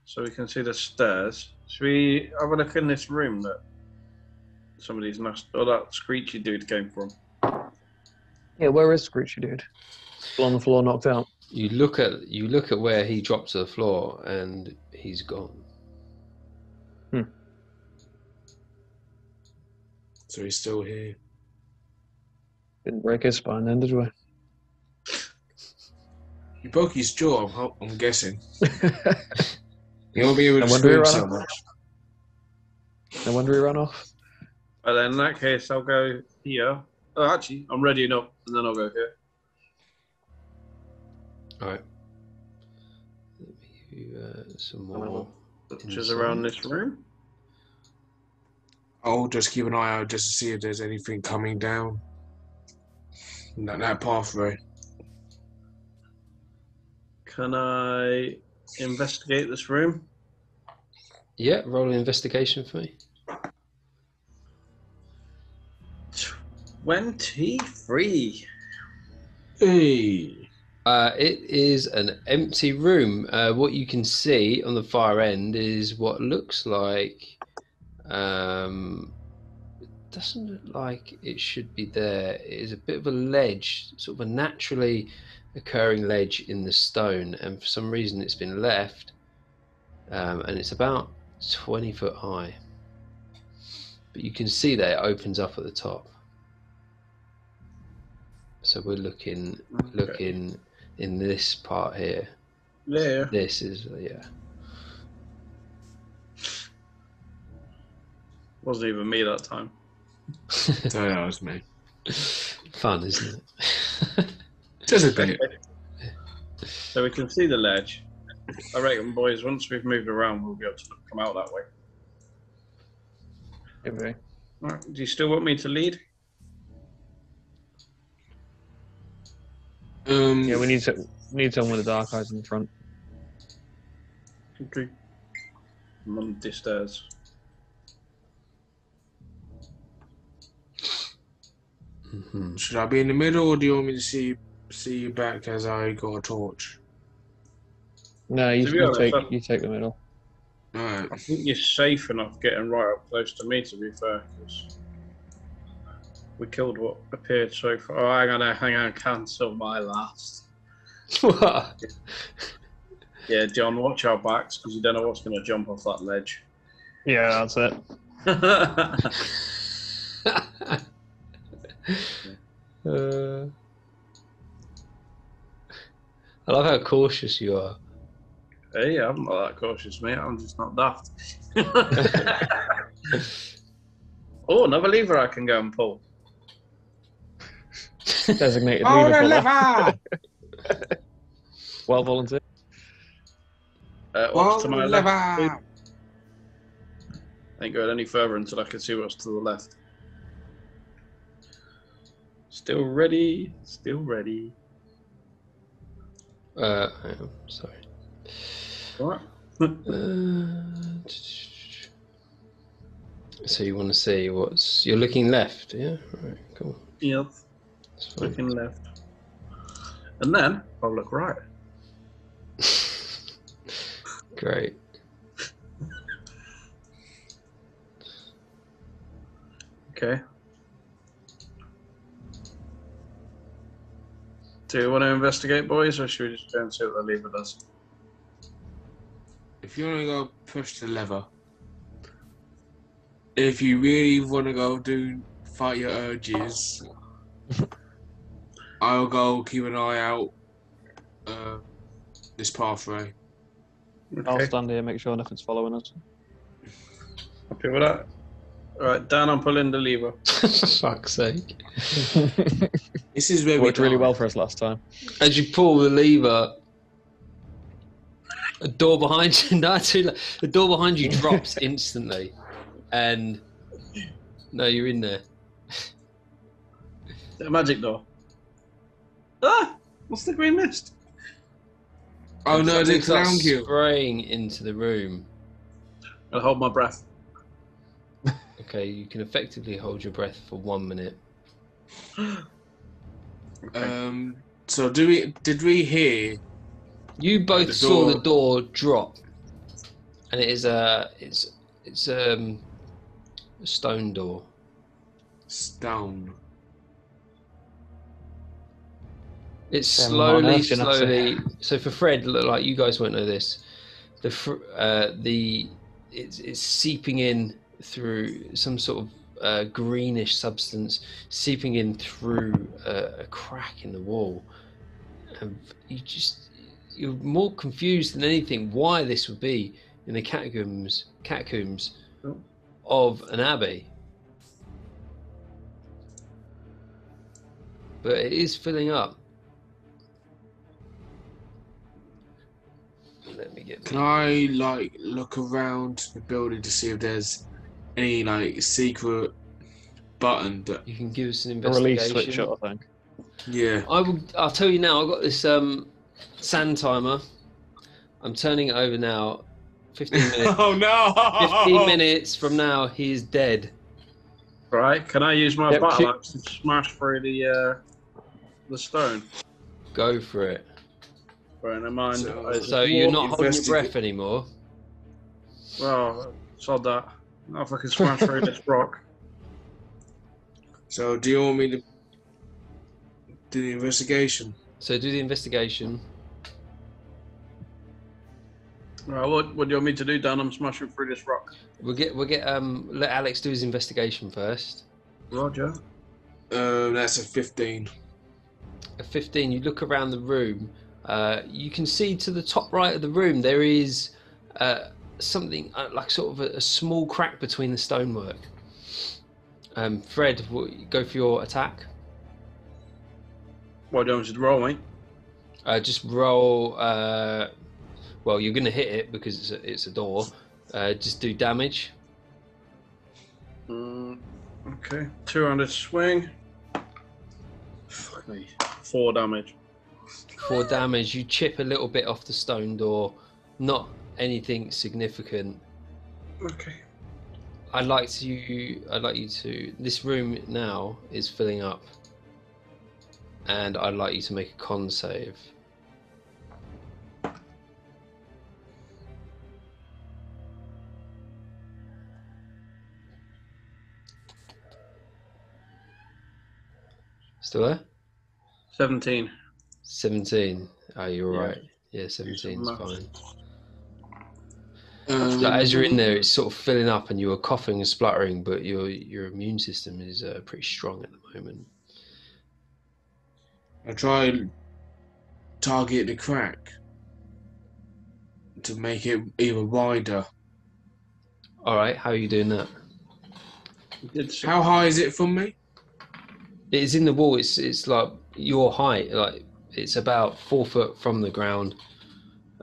So we can see the stairs. Should we have a look in this room that somebody's that screechy dude came from? Yeah, where is Screechy dude? Still on the floor, knocked out. You look at where he dropped to the floor, and he's gone. So he's still here. Didn't break his spine then, did we? He broke his jaw, I'm guessing. He won't be able to No wonder he scream ran so off. much. No wonder he ran off. Well, then in that case, I'll go here. Oh, actually, I'm readying up, and then I'll go here. Alright. Let me give you some more. Just around this room. I'll just keep an eye out just to see if there's anything coming down that pathway. Can I investigate this room? Yeah, roll an investigation for me. 23. Hey! It is an empty room. What you can see on the far end is what looks like... it doesn't look like it should be there. It is a bit of a ledge, sort of a naturally occurring ledge in the stone, and for some reason it's been left, and it's about 20 foot high. But you can see that it opens up at the top. So we're looking in this part here. Yeah. This is Wasn't even me that time. So that was me. Fun, isn't it? Just a bit. So we can see the ledge. I reckon, boys, once we've moved around, we'll be able to come out that way. Maybe. All right. Do you still want me to lead? Yeah, we need to Need someone with the dark eyes in the front. Okay. I'm on the stairs. Mm-hmm. Should I be in the middle, or do you want me to see you back as I got a torch? No, To be honest, you take the middle. Alright. I think you're safe enough getting right up close to me, to be fair, because we killed what appeared so far. Oh, hang on, cancel my last. What? Yeah, John, watch our backs, because you don't know what's going to jump off that ledge. Yeah, that's it. I love how cautious you are. Hey, I'm not that cautious, mate. I'm just not daft. Oh, another lever I can go and pull. Designated Oh, leader the puller. lever! Well volunteered. What's to my left? Lever! Ain't going any further until I can see what's to the left. Still ready. Still ready. Hang on, sorry. All right. So you want to see what's... You're looking left, yeah? Right, cool. Yep. That's fine. Looking left. And then I'll look right. Great. Okay. Do you want to investigate, boys, or should we just go and see what the lever does? If you want to go push the lever, if you really want to go fight your urges, I'll go keep an eye out this pathway. I'll Okay. stand here, make sure nothing's following us. Happy with that? Alright, Dan, I'm pulling the lever. For fuck's sake. This is where we Worked really die. well for us last time. As you pull the lever, a door behind you, no, too late. The door behind you drops instantly, and no, you're in there. Is it a magic door? Ah! What's the green mist? Oh no, Something it's a clown starts kill. spraying into the room. I'll hold my breath. Okay, you can effectively hold your breath for 1 minute. So did we hear? You both the saw door. the door drop, and it's a stone door. Stone. It's Then we're not on slowly, Earth, Genasi. slowly. So for Fred, look, like you guys won't know this, it's seeping in through some sort of greenish substance, seeping in through a crack in the wall. And you're more confused than anything why this would be in the catacombs of an abbey. But it is filling up. Let me get. Can I look around the building to see if there's any secret button that? You can give us an A investigation. release switch shot, I think. Yeah. I'll tell you now. I've got this sand timer. I'm turning it over now. 15 minutes. Oh no! 15 minutes from now, he is dead. Right, can I use my Yep, battle keep- axe to smash through the stone? Go for it. Bearing in mind, So you're not holding your breath anymore. well, sod that. Not if I can smash through this rock. So do you want me to do the investigation? So do the investigation. Right, what do you want me to do, Dan? I'm smashing through this rock. We'll get let Alex do his investigation first. Roger. That's a 15. At 15, you look around the room. You can see to the top right of the room there is something like sort of a small crack between the stonework. Fred, go for your attack. What do you want me to roll, mate? Just roll. Well, you're going to hit it because it's a door. Just do damage. Okay, 200 swing. Fuck me. 4 damage. 4 damage. You chip a little bit off the stone door, not anything significant. Okay. I'd like you to. This room now is filling up, and I'd like you to make a con save. Still there? 17. 17. Oh, you're Yeah. right. Yeah, 17 is fine. Um, So as you're in there, it's sort of filling up, and you are coughing and spluttering, but your immune system is pretty strong at the moment. I try and target the crack to make it even wider. All right, how are you doing that? How high is it from me? It is in the wall. It's like your height. Like it's about 4 foot from the ground.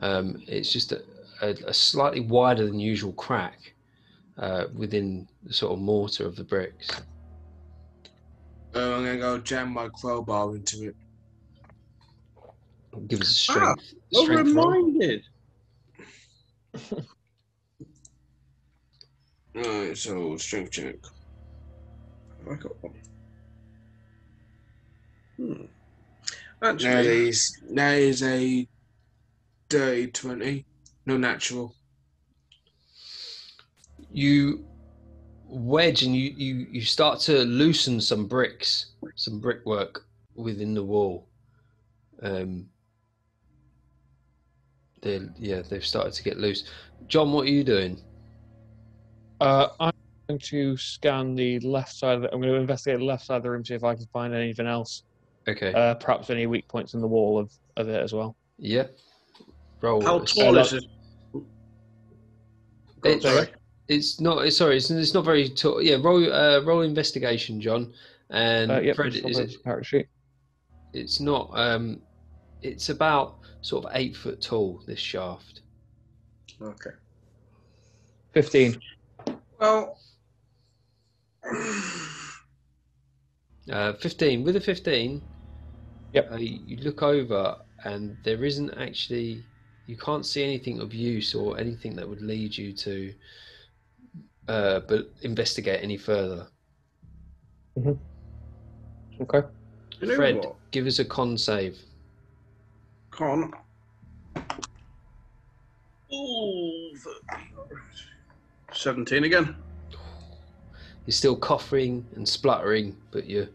It's just a slightly wider than usual crack within the sort of mortar of the bricks. I'm gonna go jam my crowbar into it. Give us a strength. Well strength roll. reminded. Alright, so strength check. I got one. That Actually, is a dirty 20. No natural. You wedge and you start to loosen some bricks, some brickwork within the wall. They've started to get loose. John, what are you doing? I'm going to scan the left side. I'm going to investigate the left side of the room, see if I can find anything else. Okay. Perhaps any weak points in the wall of it as well. Yeah. Roll. how tall is it? It's not very tall. Yeah. Roll investigation, John. And Yep, Fred, is it? character sheet. It's not. It's about sort of 8 foot tall. This shaft. Okay. 15. Well, 15. With a 15. Yep. You look over, and there isn't actually. You can't see anything of use or anything that would lead you to, but investigate any further. Okay. you know Fred, what? give us a con save. Con. Ooh, 17 again. You're still coughing and spluttering, but you're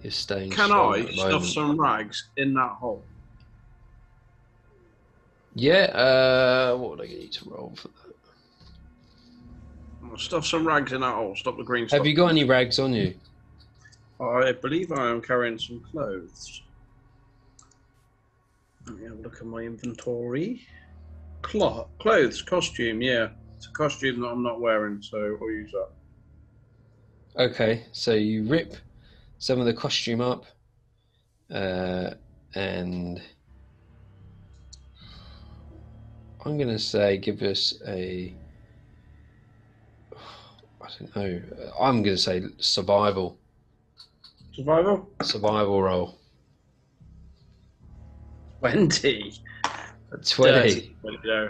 staying Can strong I at the stuff moment. some rags in that hole? Yeah. What would I get you to roll for that? I'll stuff some rags in that hole. Stop the green stuff. Have you got any rags on you? I believe I am carrying some clothes. Let me have a look at my inventory. Clothes, costume, yeah. It's a costume that I'm not wearing, so I'll use that. Okay, so you rip some of the costume up, and I'm going to say give us a. I don't know. I'm going to say survival. Survival? Survival roll. 20. 20. No.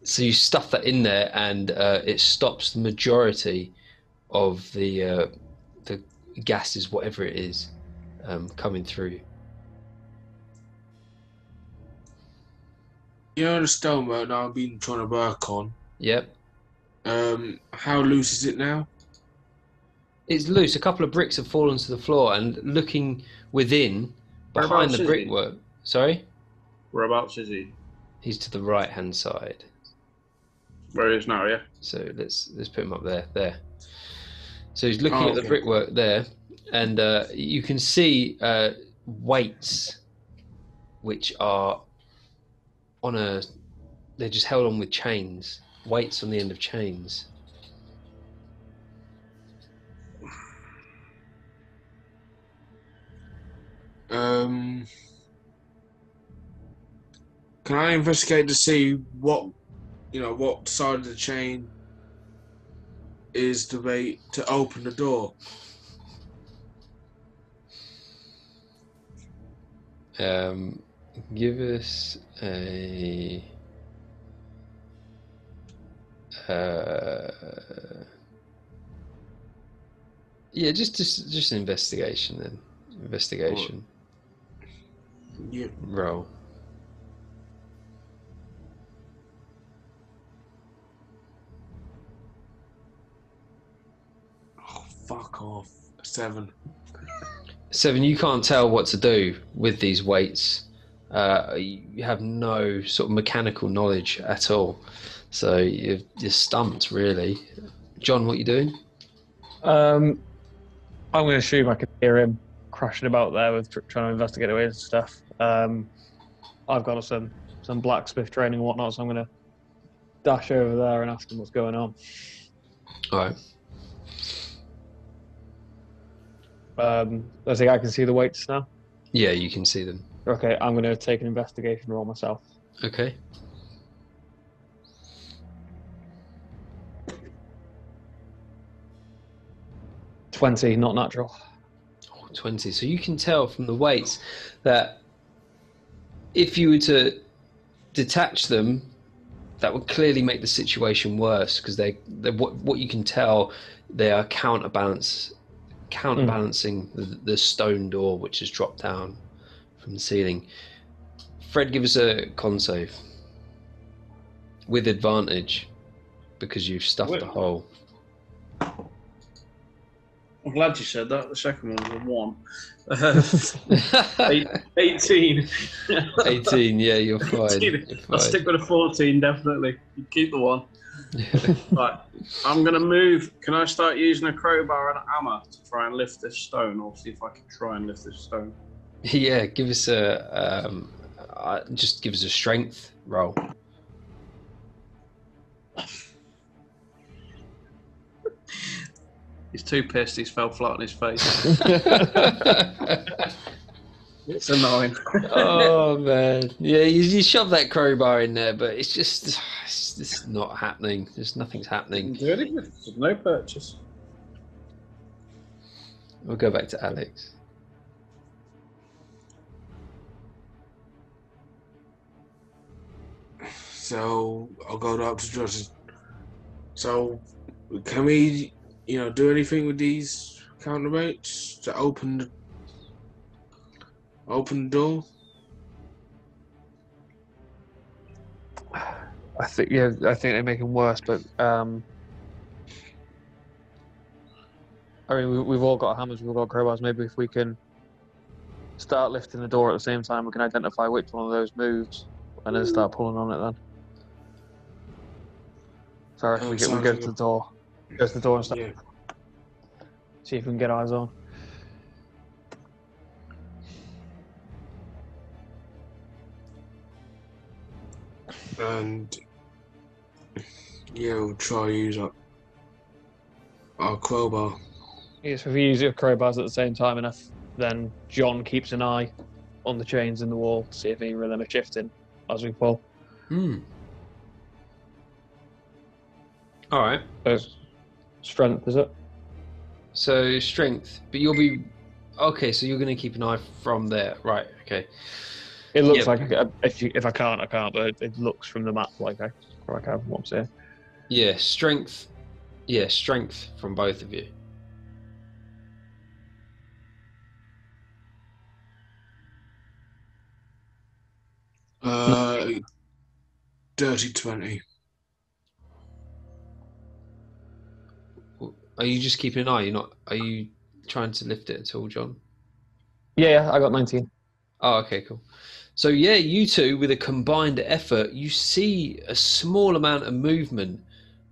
So you stuff that in there, and it stops the majority of the gases, whatever it is, coming through. You know the stonework that I've been trying to work on. Yep. How loose is it now? It's loose. A couple of bricks have fallen to the floor, and looking within, behind Whereabouts the is he? brickwork. Sorry? Whereabouts is he? He's to the right-hand side. Where he is now, yeah? So let's put him up there. There. So he's looking at the okay. brickwork there, and you can see weights, which are on a. They're just held on with chains. Weights on the end of chains. Can I investigate to see what side of the chain is the way to open the door? Give us a. Yeah, just an investigation then. Investigation. Yeah. Roll. Oh, fuck off. 7. 7, you can't tell what to do with these weights. You have no sort of mechanical knowledge at all. So you're stumped, really. John, what are you doing? I'm going to assume I can hear him crashing about there with trying to investigate away and stuff. I've got some blacksmith training and whatnot, so I'm going to dash over there and ask him what's going on. All right. I think I can see the weights now. Yeah, you can see them. Okay, I'm going to take an investigation roll myself. Okay. $20, not natural. 20. So you can tell from the weights that if you were to detach them, that would clearly make the situation worse, because they what you can tell, they are counterbalancing the stone door which has dropped down from the ceiling. Fred, give us a con save with advantage because you've stuffed the hole. I'm glad you said that. The second one was a 1. 18. 18, yeah, you're fine. You're fine. I'll stick with a 14, definitely. You keep the 1. Right, I'm going to move. Can I start using a crowbar and a hammer to try and lift this stone, or see if I can try and lift this stone? Yeah, give us just give us a strength roll. He's too pissed. He's fell flat on his face. It's a 9. Oh man, yeah, you shove that crowbar in there, but it's just not happening. Just nothing's happening. Do anything. There's no purchase. We'll go back to Alex. So I'll go up to Justin. So can we, do anything with these counterweights to open the door? I think they make them worse, but I mean, we've all got hammers, we've all got crowbars. Maybe if we can start lifting the door at the same time, we can identify which one of those moves and then start pulling on it then. So we go to the door. Go to the door and start. Yeah. See if we can get eyes on. And we'll try to use our crowbar. Yes, if we use your crowbars at the same time enough, then John keeps an eye on the chains in the wall to see if any of them are shifting as we pull. All right. Strength, is it? So strength, but you'll be okay. So you're going to keep an eye from there, right? Okay. It looks like if I can't, I can't. But it looks from the map like I have what I'm saying. Yeah, strength. Yeah, strength from both of you. Dirty 20. Are you just keeping an eye? Are you trying to lift it at all, John? Yeah, I got 19. Oh, okay, cool. So yeah, you two, with a combined effort, you see a small amount of movement,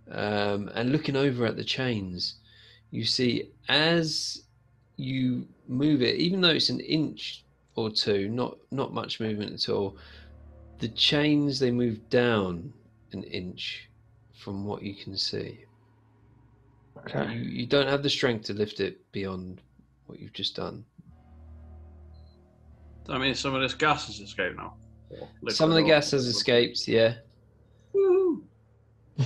and looking over at the chains, you see as you move it, even though it's an inch or two, not much movement at all, the chains, they move down an inch from what you can see. Okay. You don't have the strength to lift it beyond what you've just done. I mean, some of this gas has escaped now. Some of the gas has escaped, yeah. Woo!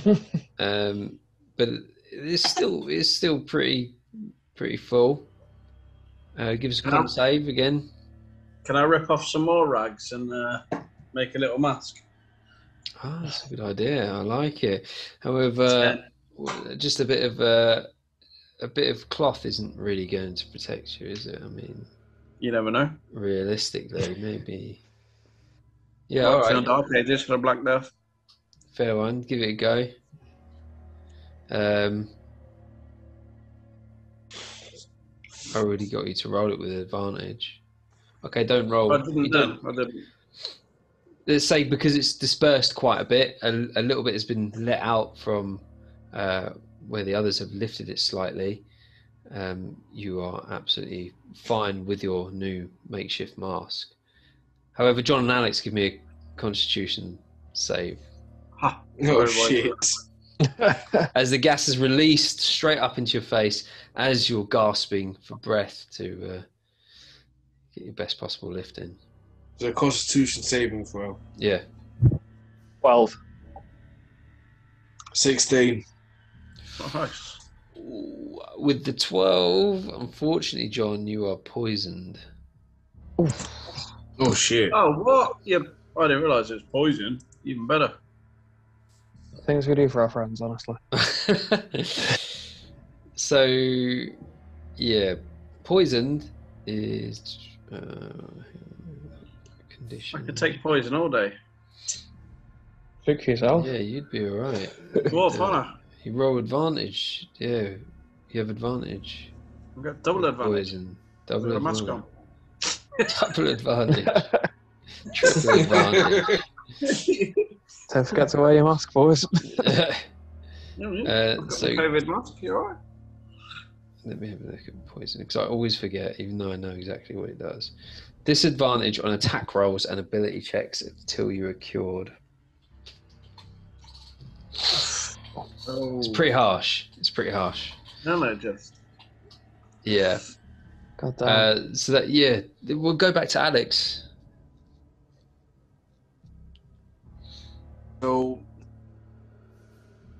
But it's still pretty full. Give us a con save again. Can I rip off some more rags and make a little mask? Ah, that's a good idea. I like it. However, just a bit of cloth isn't really going to protect you, is it? I mean, You never know. realistically, maybe. Yeah, What all if you're right. on Dark Ages for the Black Death? Fair one. Give it a go. I already got you to roll it with advantage. Okay, don't roll. I didn't You don't. I didn't. Let's say because it's dispersed quite a bit, a little bit has been let out from where the others have lifted it slightly. You are absolutely fine with your new makeshift mask. However, John and Alex, give me a Constitution save. Ha! Oh Sorry, boys. shit! As the gas is released straight up into your face as you're gasping for breath to get your best possible lift in. So Constitution saving throw. Yeah. 12. 16. Nice. Ooh, with the 12, unfortunately, John, you are poisoned. Oh shit! Oh, what? Yeah, I didn't realise it was poison. Even better. Things we do for our friends, honestly. So, yeah, poisoned is condition. I could take poison all day. Speak for yourself. Yeah, you'd be all right. Dwarf honour. You roll advantage. Yeah, you have advantage. I've got double advantage. Poison. Double Got a mask advantage. on. Double advantage. Triple advantage. Don't forget to wear your mask, boys. I've got so the COVID mask. You alright? let me have a look at poison because I always forget, even though I know exactly what it does. Disadvantage on attack rolls and ability checks until you are cured. Oh. It's pretty harsh. It's pretty harsh. No, just. Yeah. God damn. So that, yeah, we'll go back to Alex. So,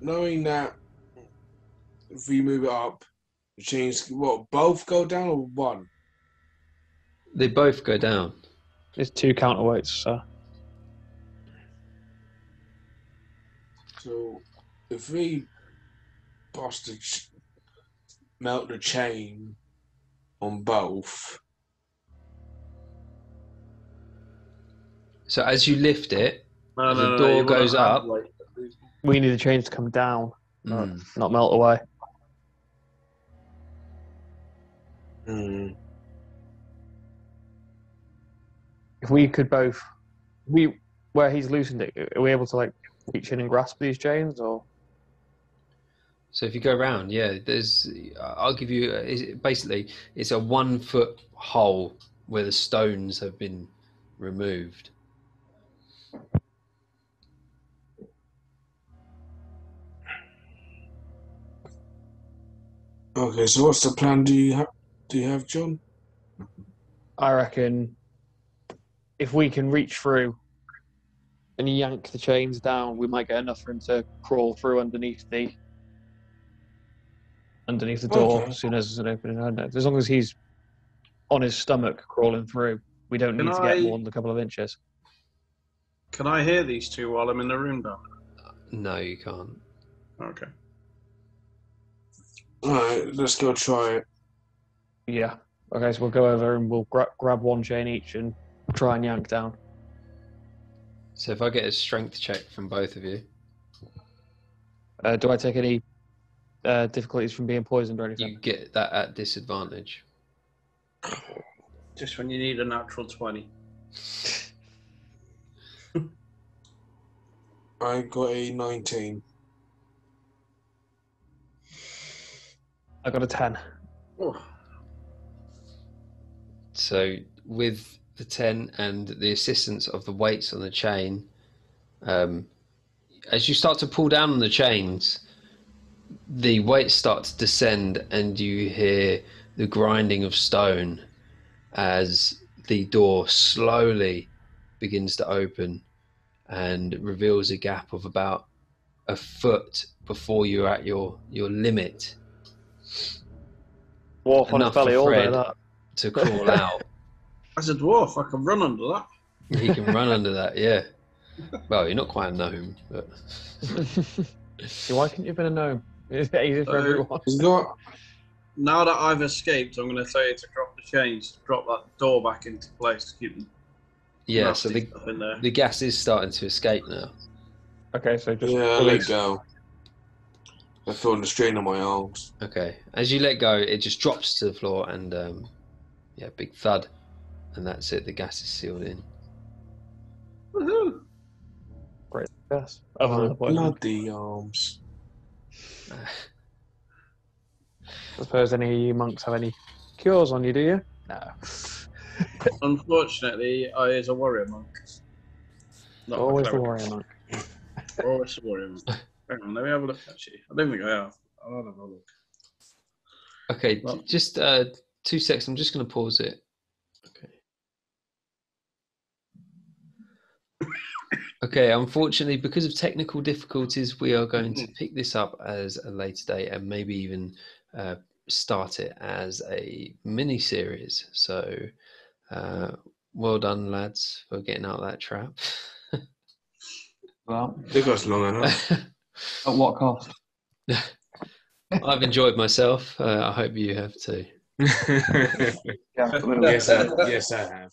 knowing that if we move it up, change what? Both go down or one? They both go down. It's 2 counterweights, so. So, if we melt the chain on both. So as you lift it, No, the no, door you goes wanna have, up. like, We need the chains to come down, not melt away. If we could both, where he's loosened it, are we able to like reach in and grasp these chains, or? So if you go around, yeah, I'll give you, basically, it's a 1 foot hole where the stones have been removed. Okay, so what's the plan? Do you have, John? I reckon if we can reach through and yank the chains down, we might get enough for him to crawl through underneath the door Okay. as soon as there's an opening. I don't know. As long as he's on his stomach crawling through, we don't need to get more than a couple of inches. Can I hear these two while I'm in the room, though? No, you can't. Okay. Alright, let's go try it. Yeah. Okay, so we'll go over and we'll grab one chain each and try and yank down. So if I get a strength check from both of you, Do I take any difficulties from being poisoned or anything? you get that at disadvantage. Just when you need a natural 20. I got a 19. I got a 10. Oh. So with the 10 and the assistance of the weights on the chain, as you start to pull down on the chains, the weights start to descend and you hear the grinding of stone as the door slowly begins to open and reveals a gap of about a foot before you're at your limit. Walk on his Enough for belly all day, Fred that. to crawl out. As a dwarf, I can run under that. He can run under that, yeah. Well, you're not quite a gnome, but See, why couldn't you have been a gnome? It's easy for everyone. He's not. Now that I've escaped, I'm going to tell you to drop the chains, to drop that door back into place to keep them. yeah. So nasty stuff in there. the gas is starting to escape now. Okay, so just Yeah, fully- let go. I feel the strain on my arms. Okay, as you let go, it just drops to the floor, and yeah, big thud, and that's it. The gas is sealed in. Woohoo! great. Yes. Other than the poison. Bloody arms. I suppose any of you monks have any cures on you, do you? No. Unfortunately, I is a warrior monk. Not a Always the cleric. warrior monk. Always a warrior monk. Hang on, let me have a look. Actually, I don't think I have. I'll have a look. Okay, Well- just 2 seconds. I'm just going to pause it. Okay. Okay, unfortunately, because of technical difficulties, we are going to pick this up as a later date and maybe even start it as a mini series. So, well done, lads, for getting out of that trap. Well, Took us long enough. at what cost? I've enjoyed myself. I hope you have too. Yeah, yes, I have.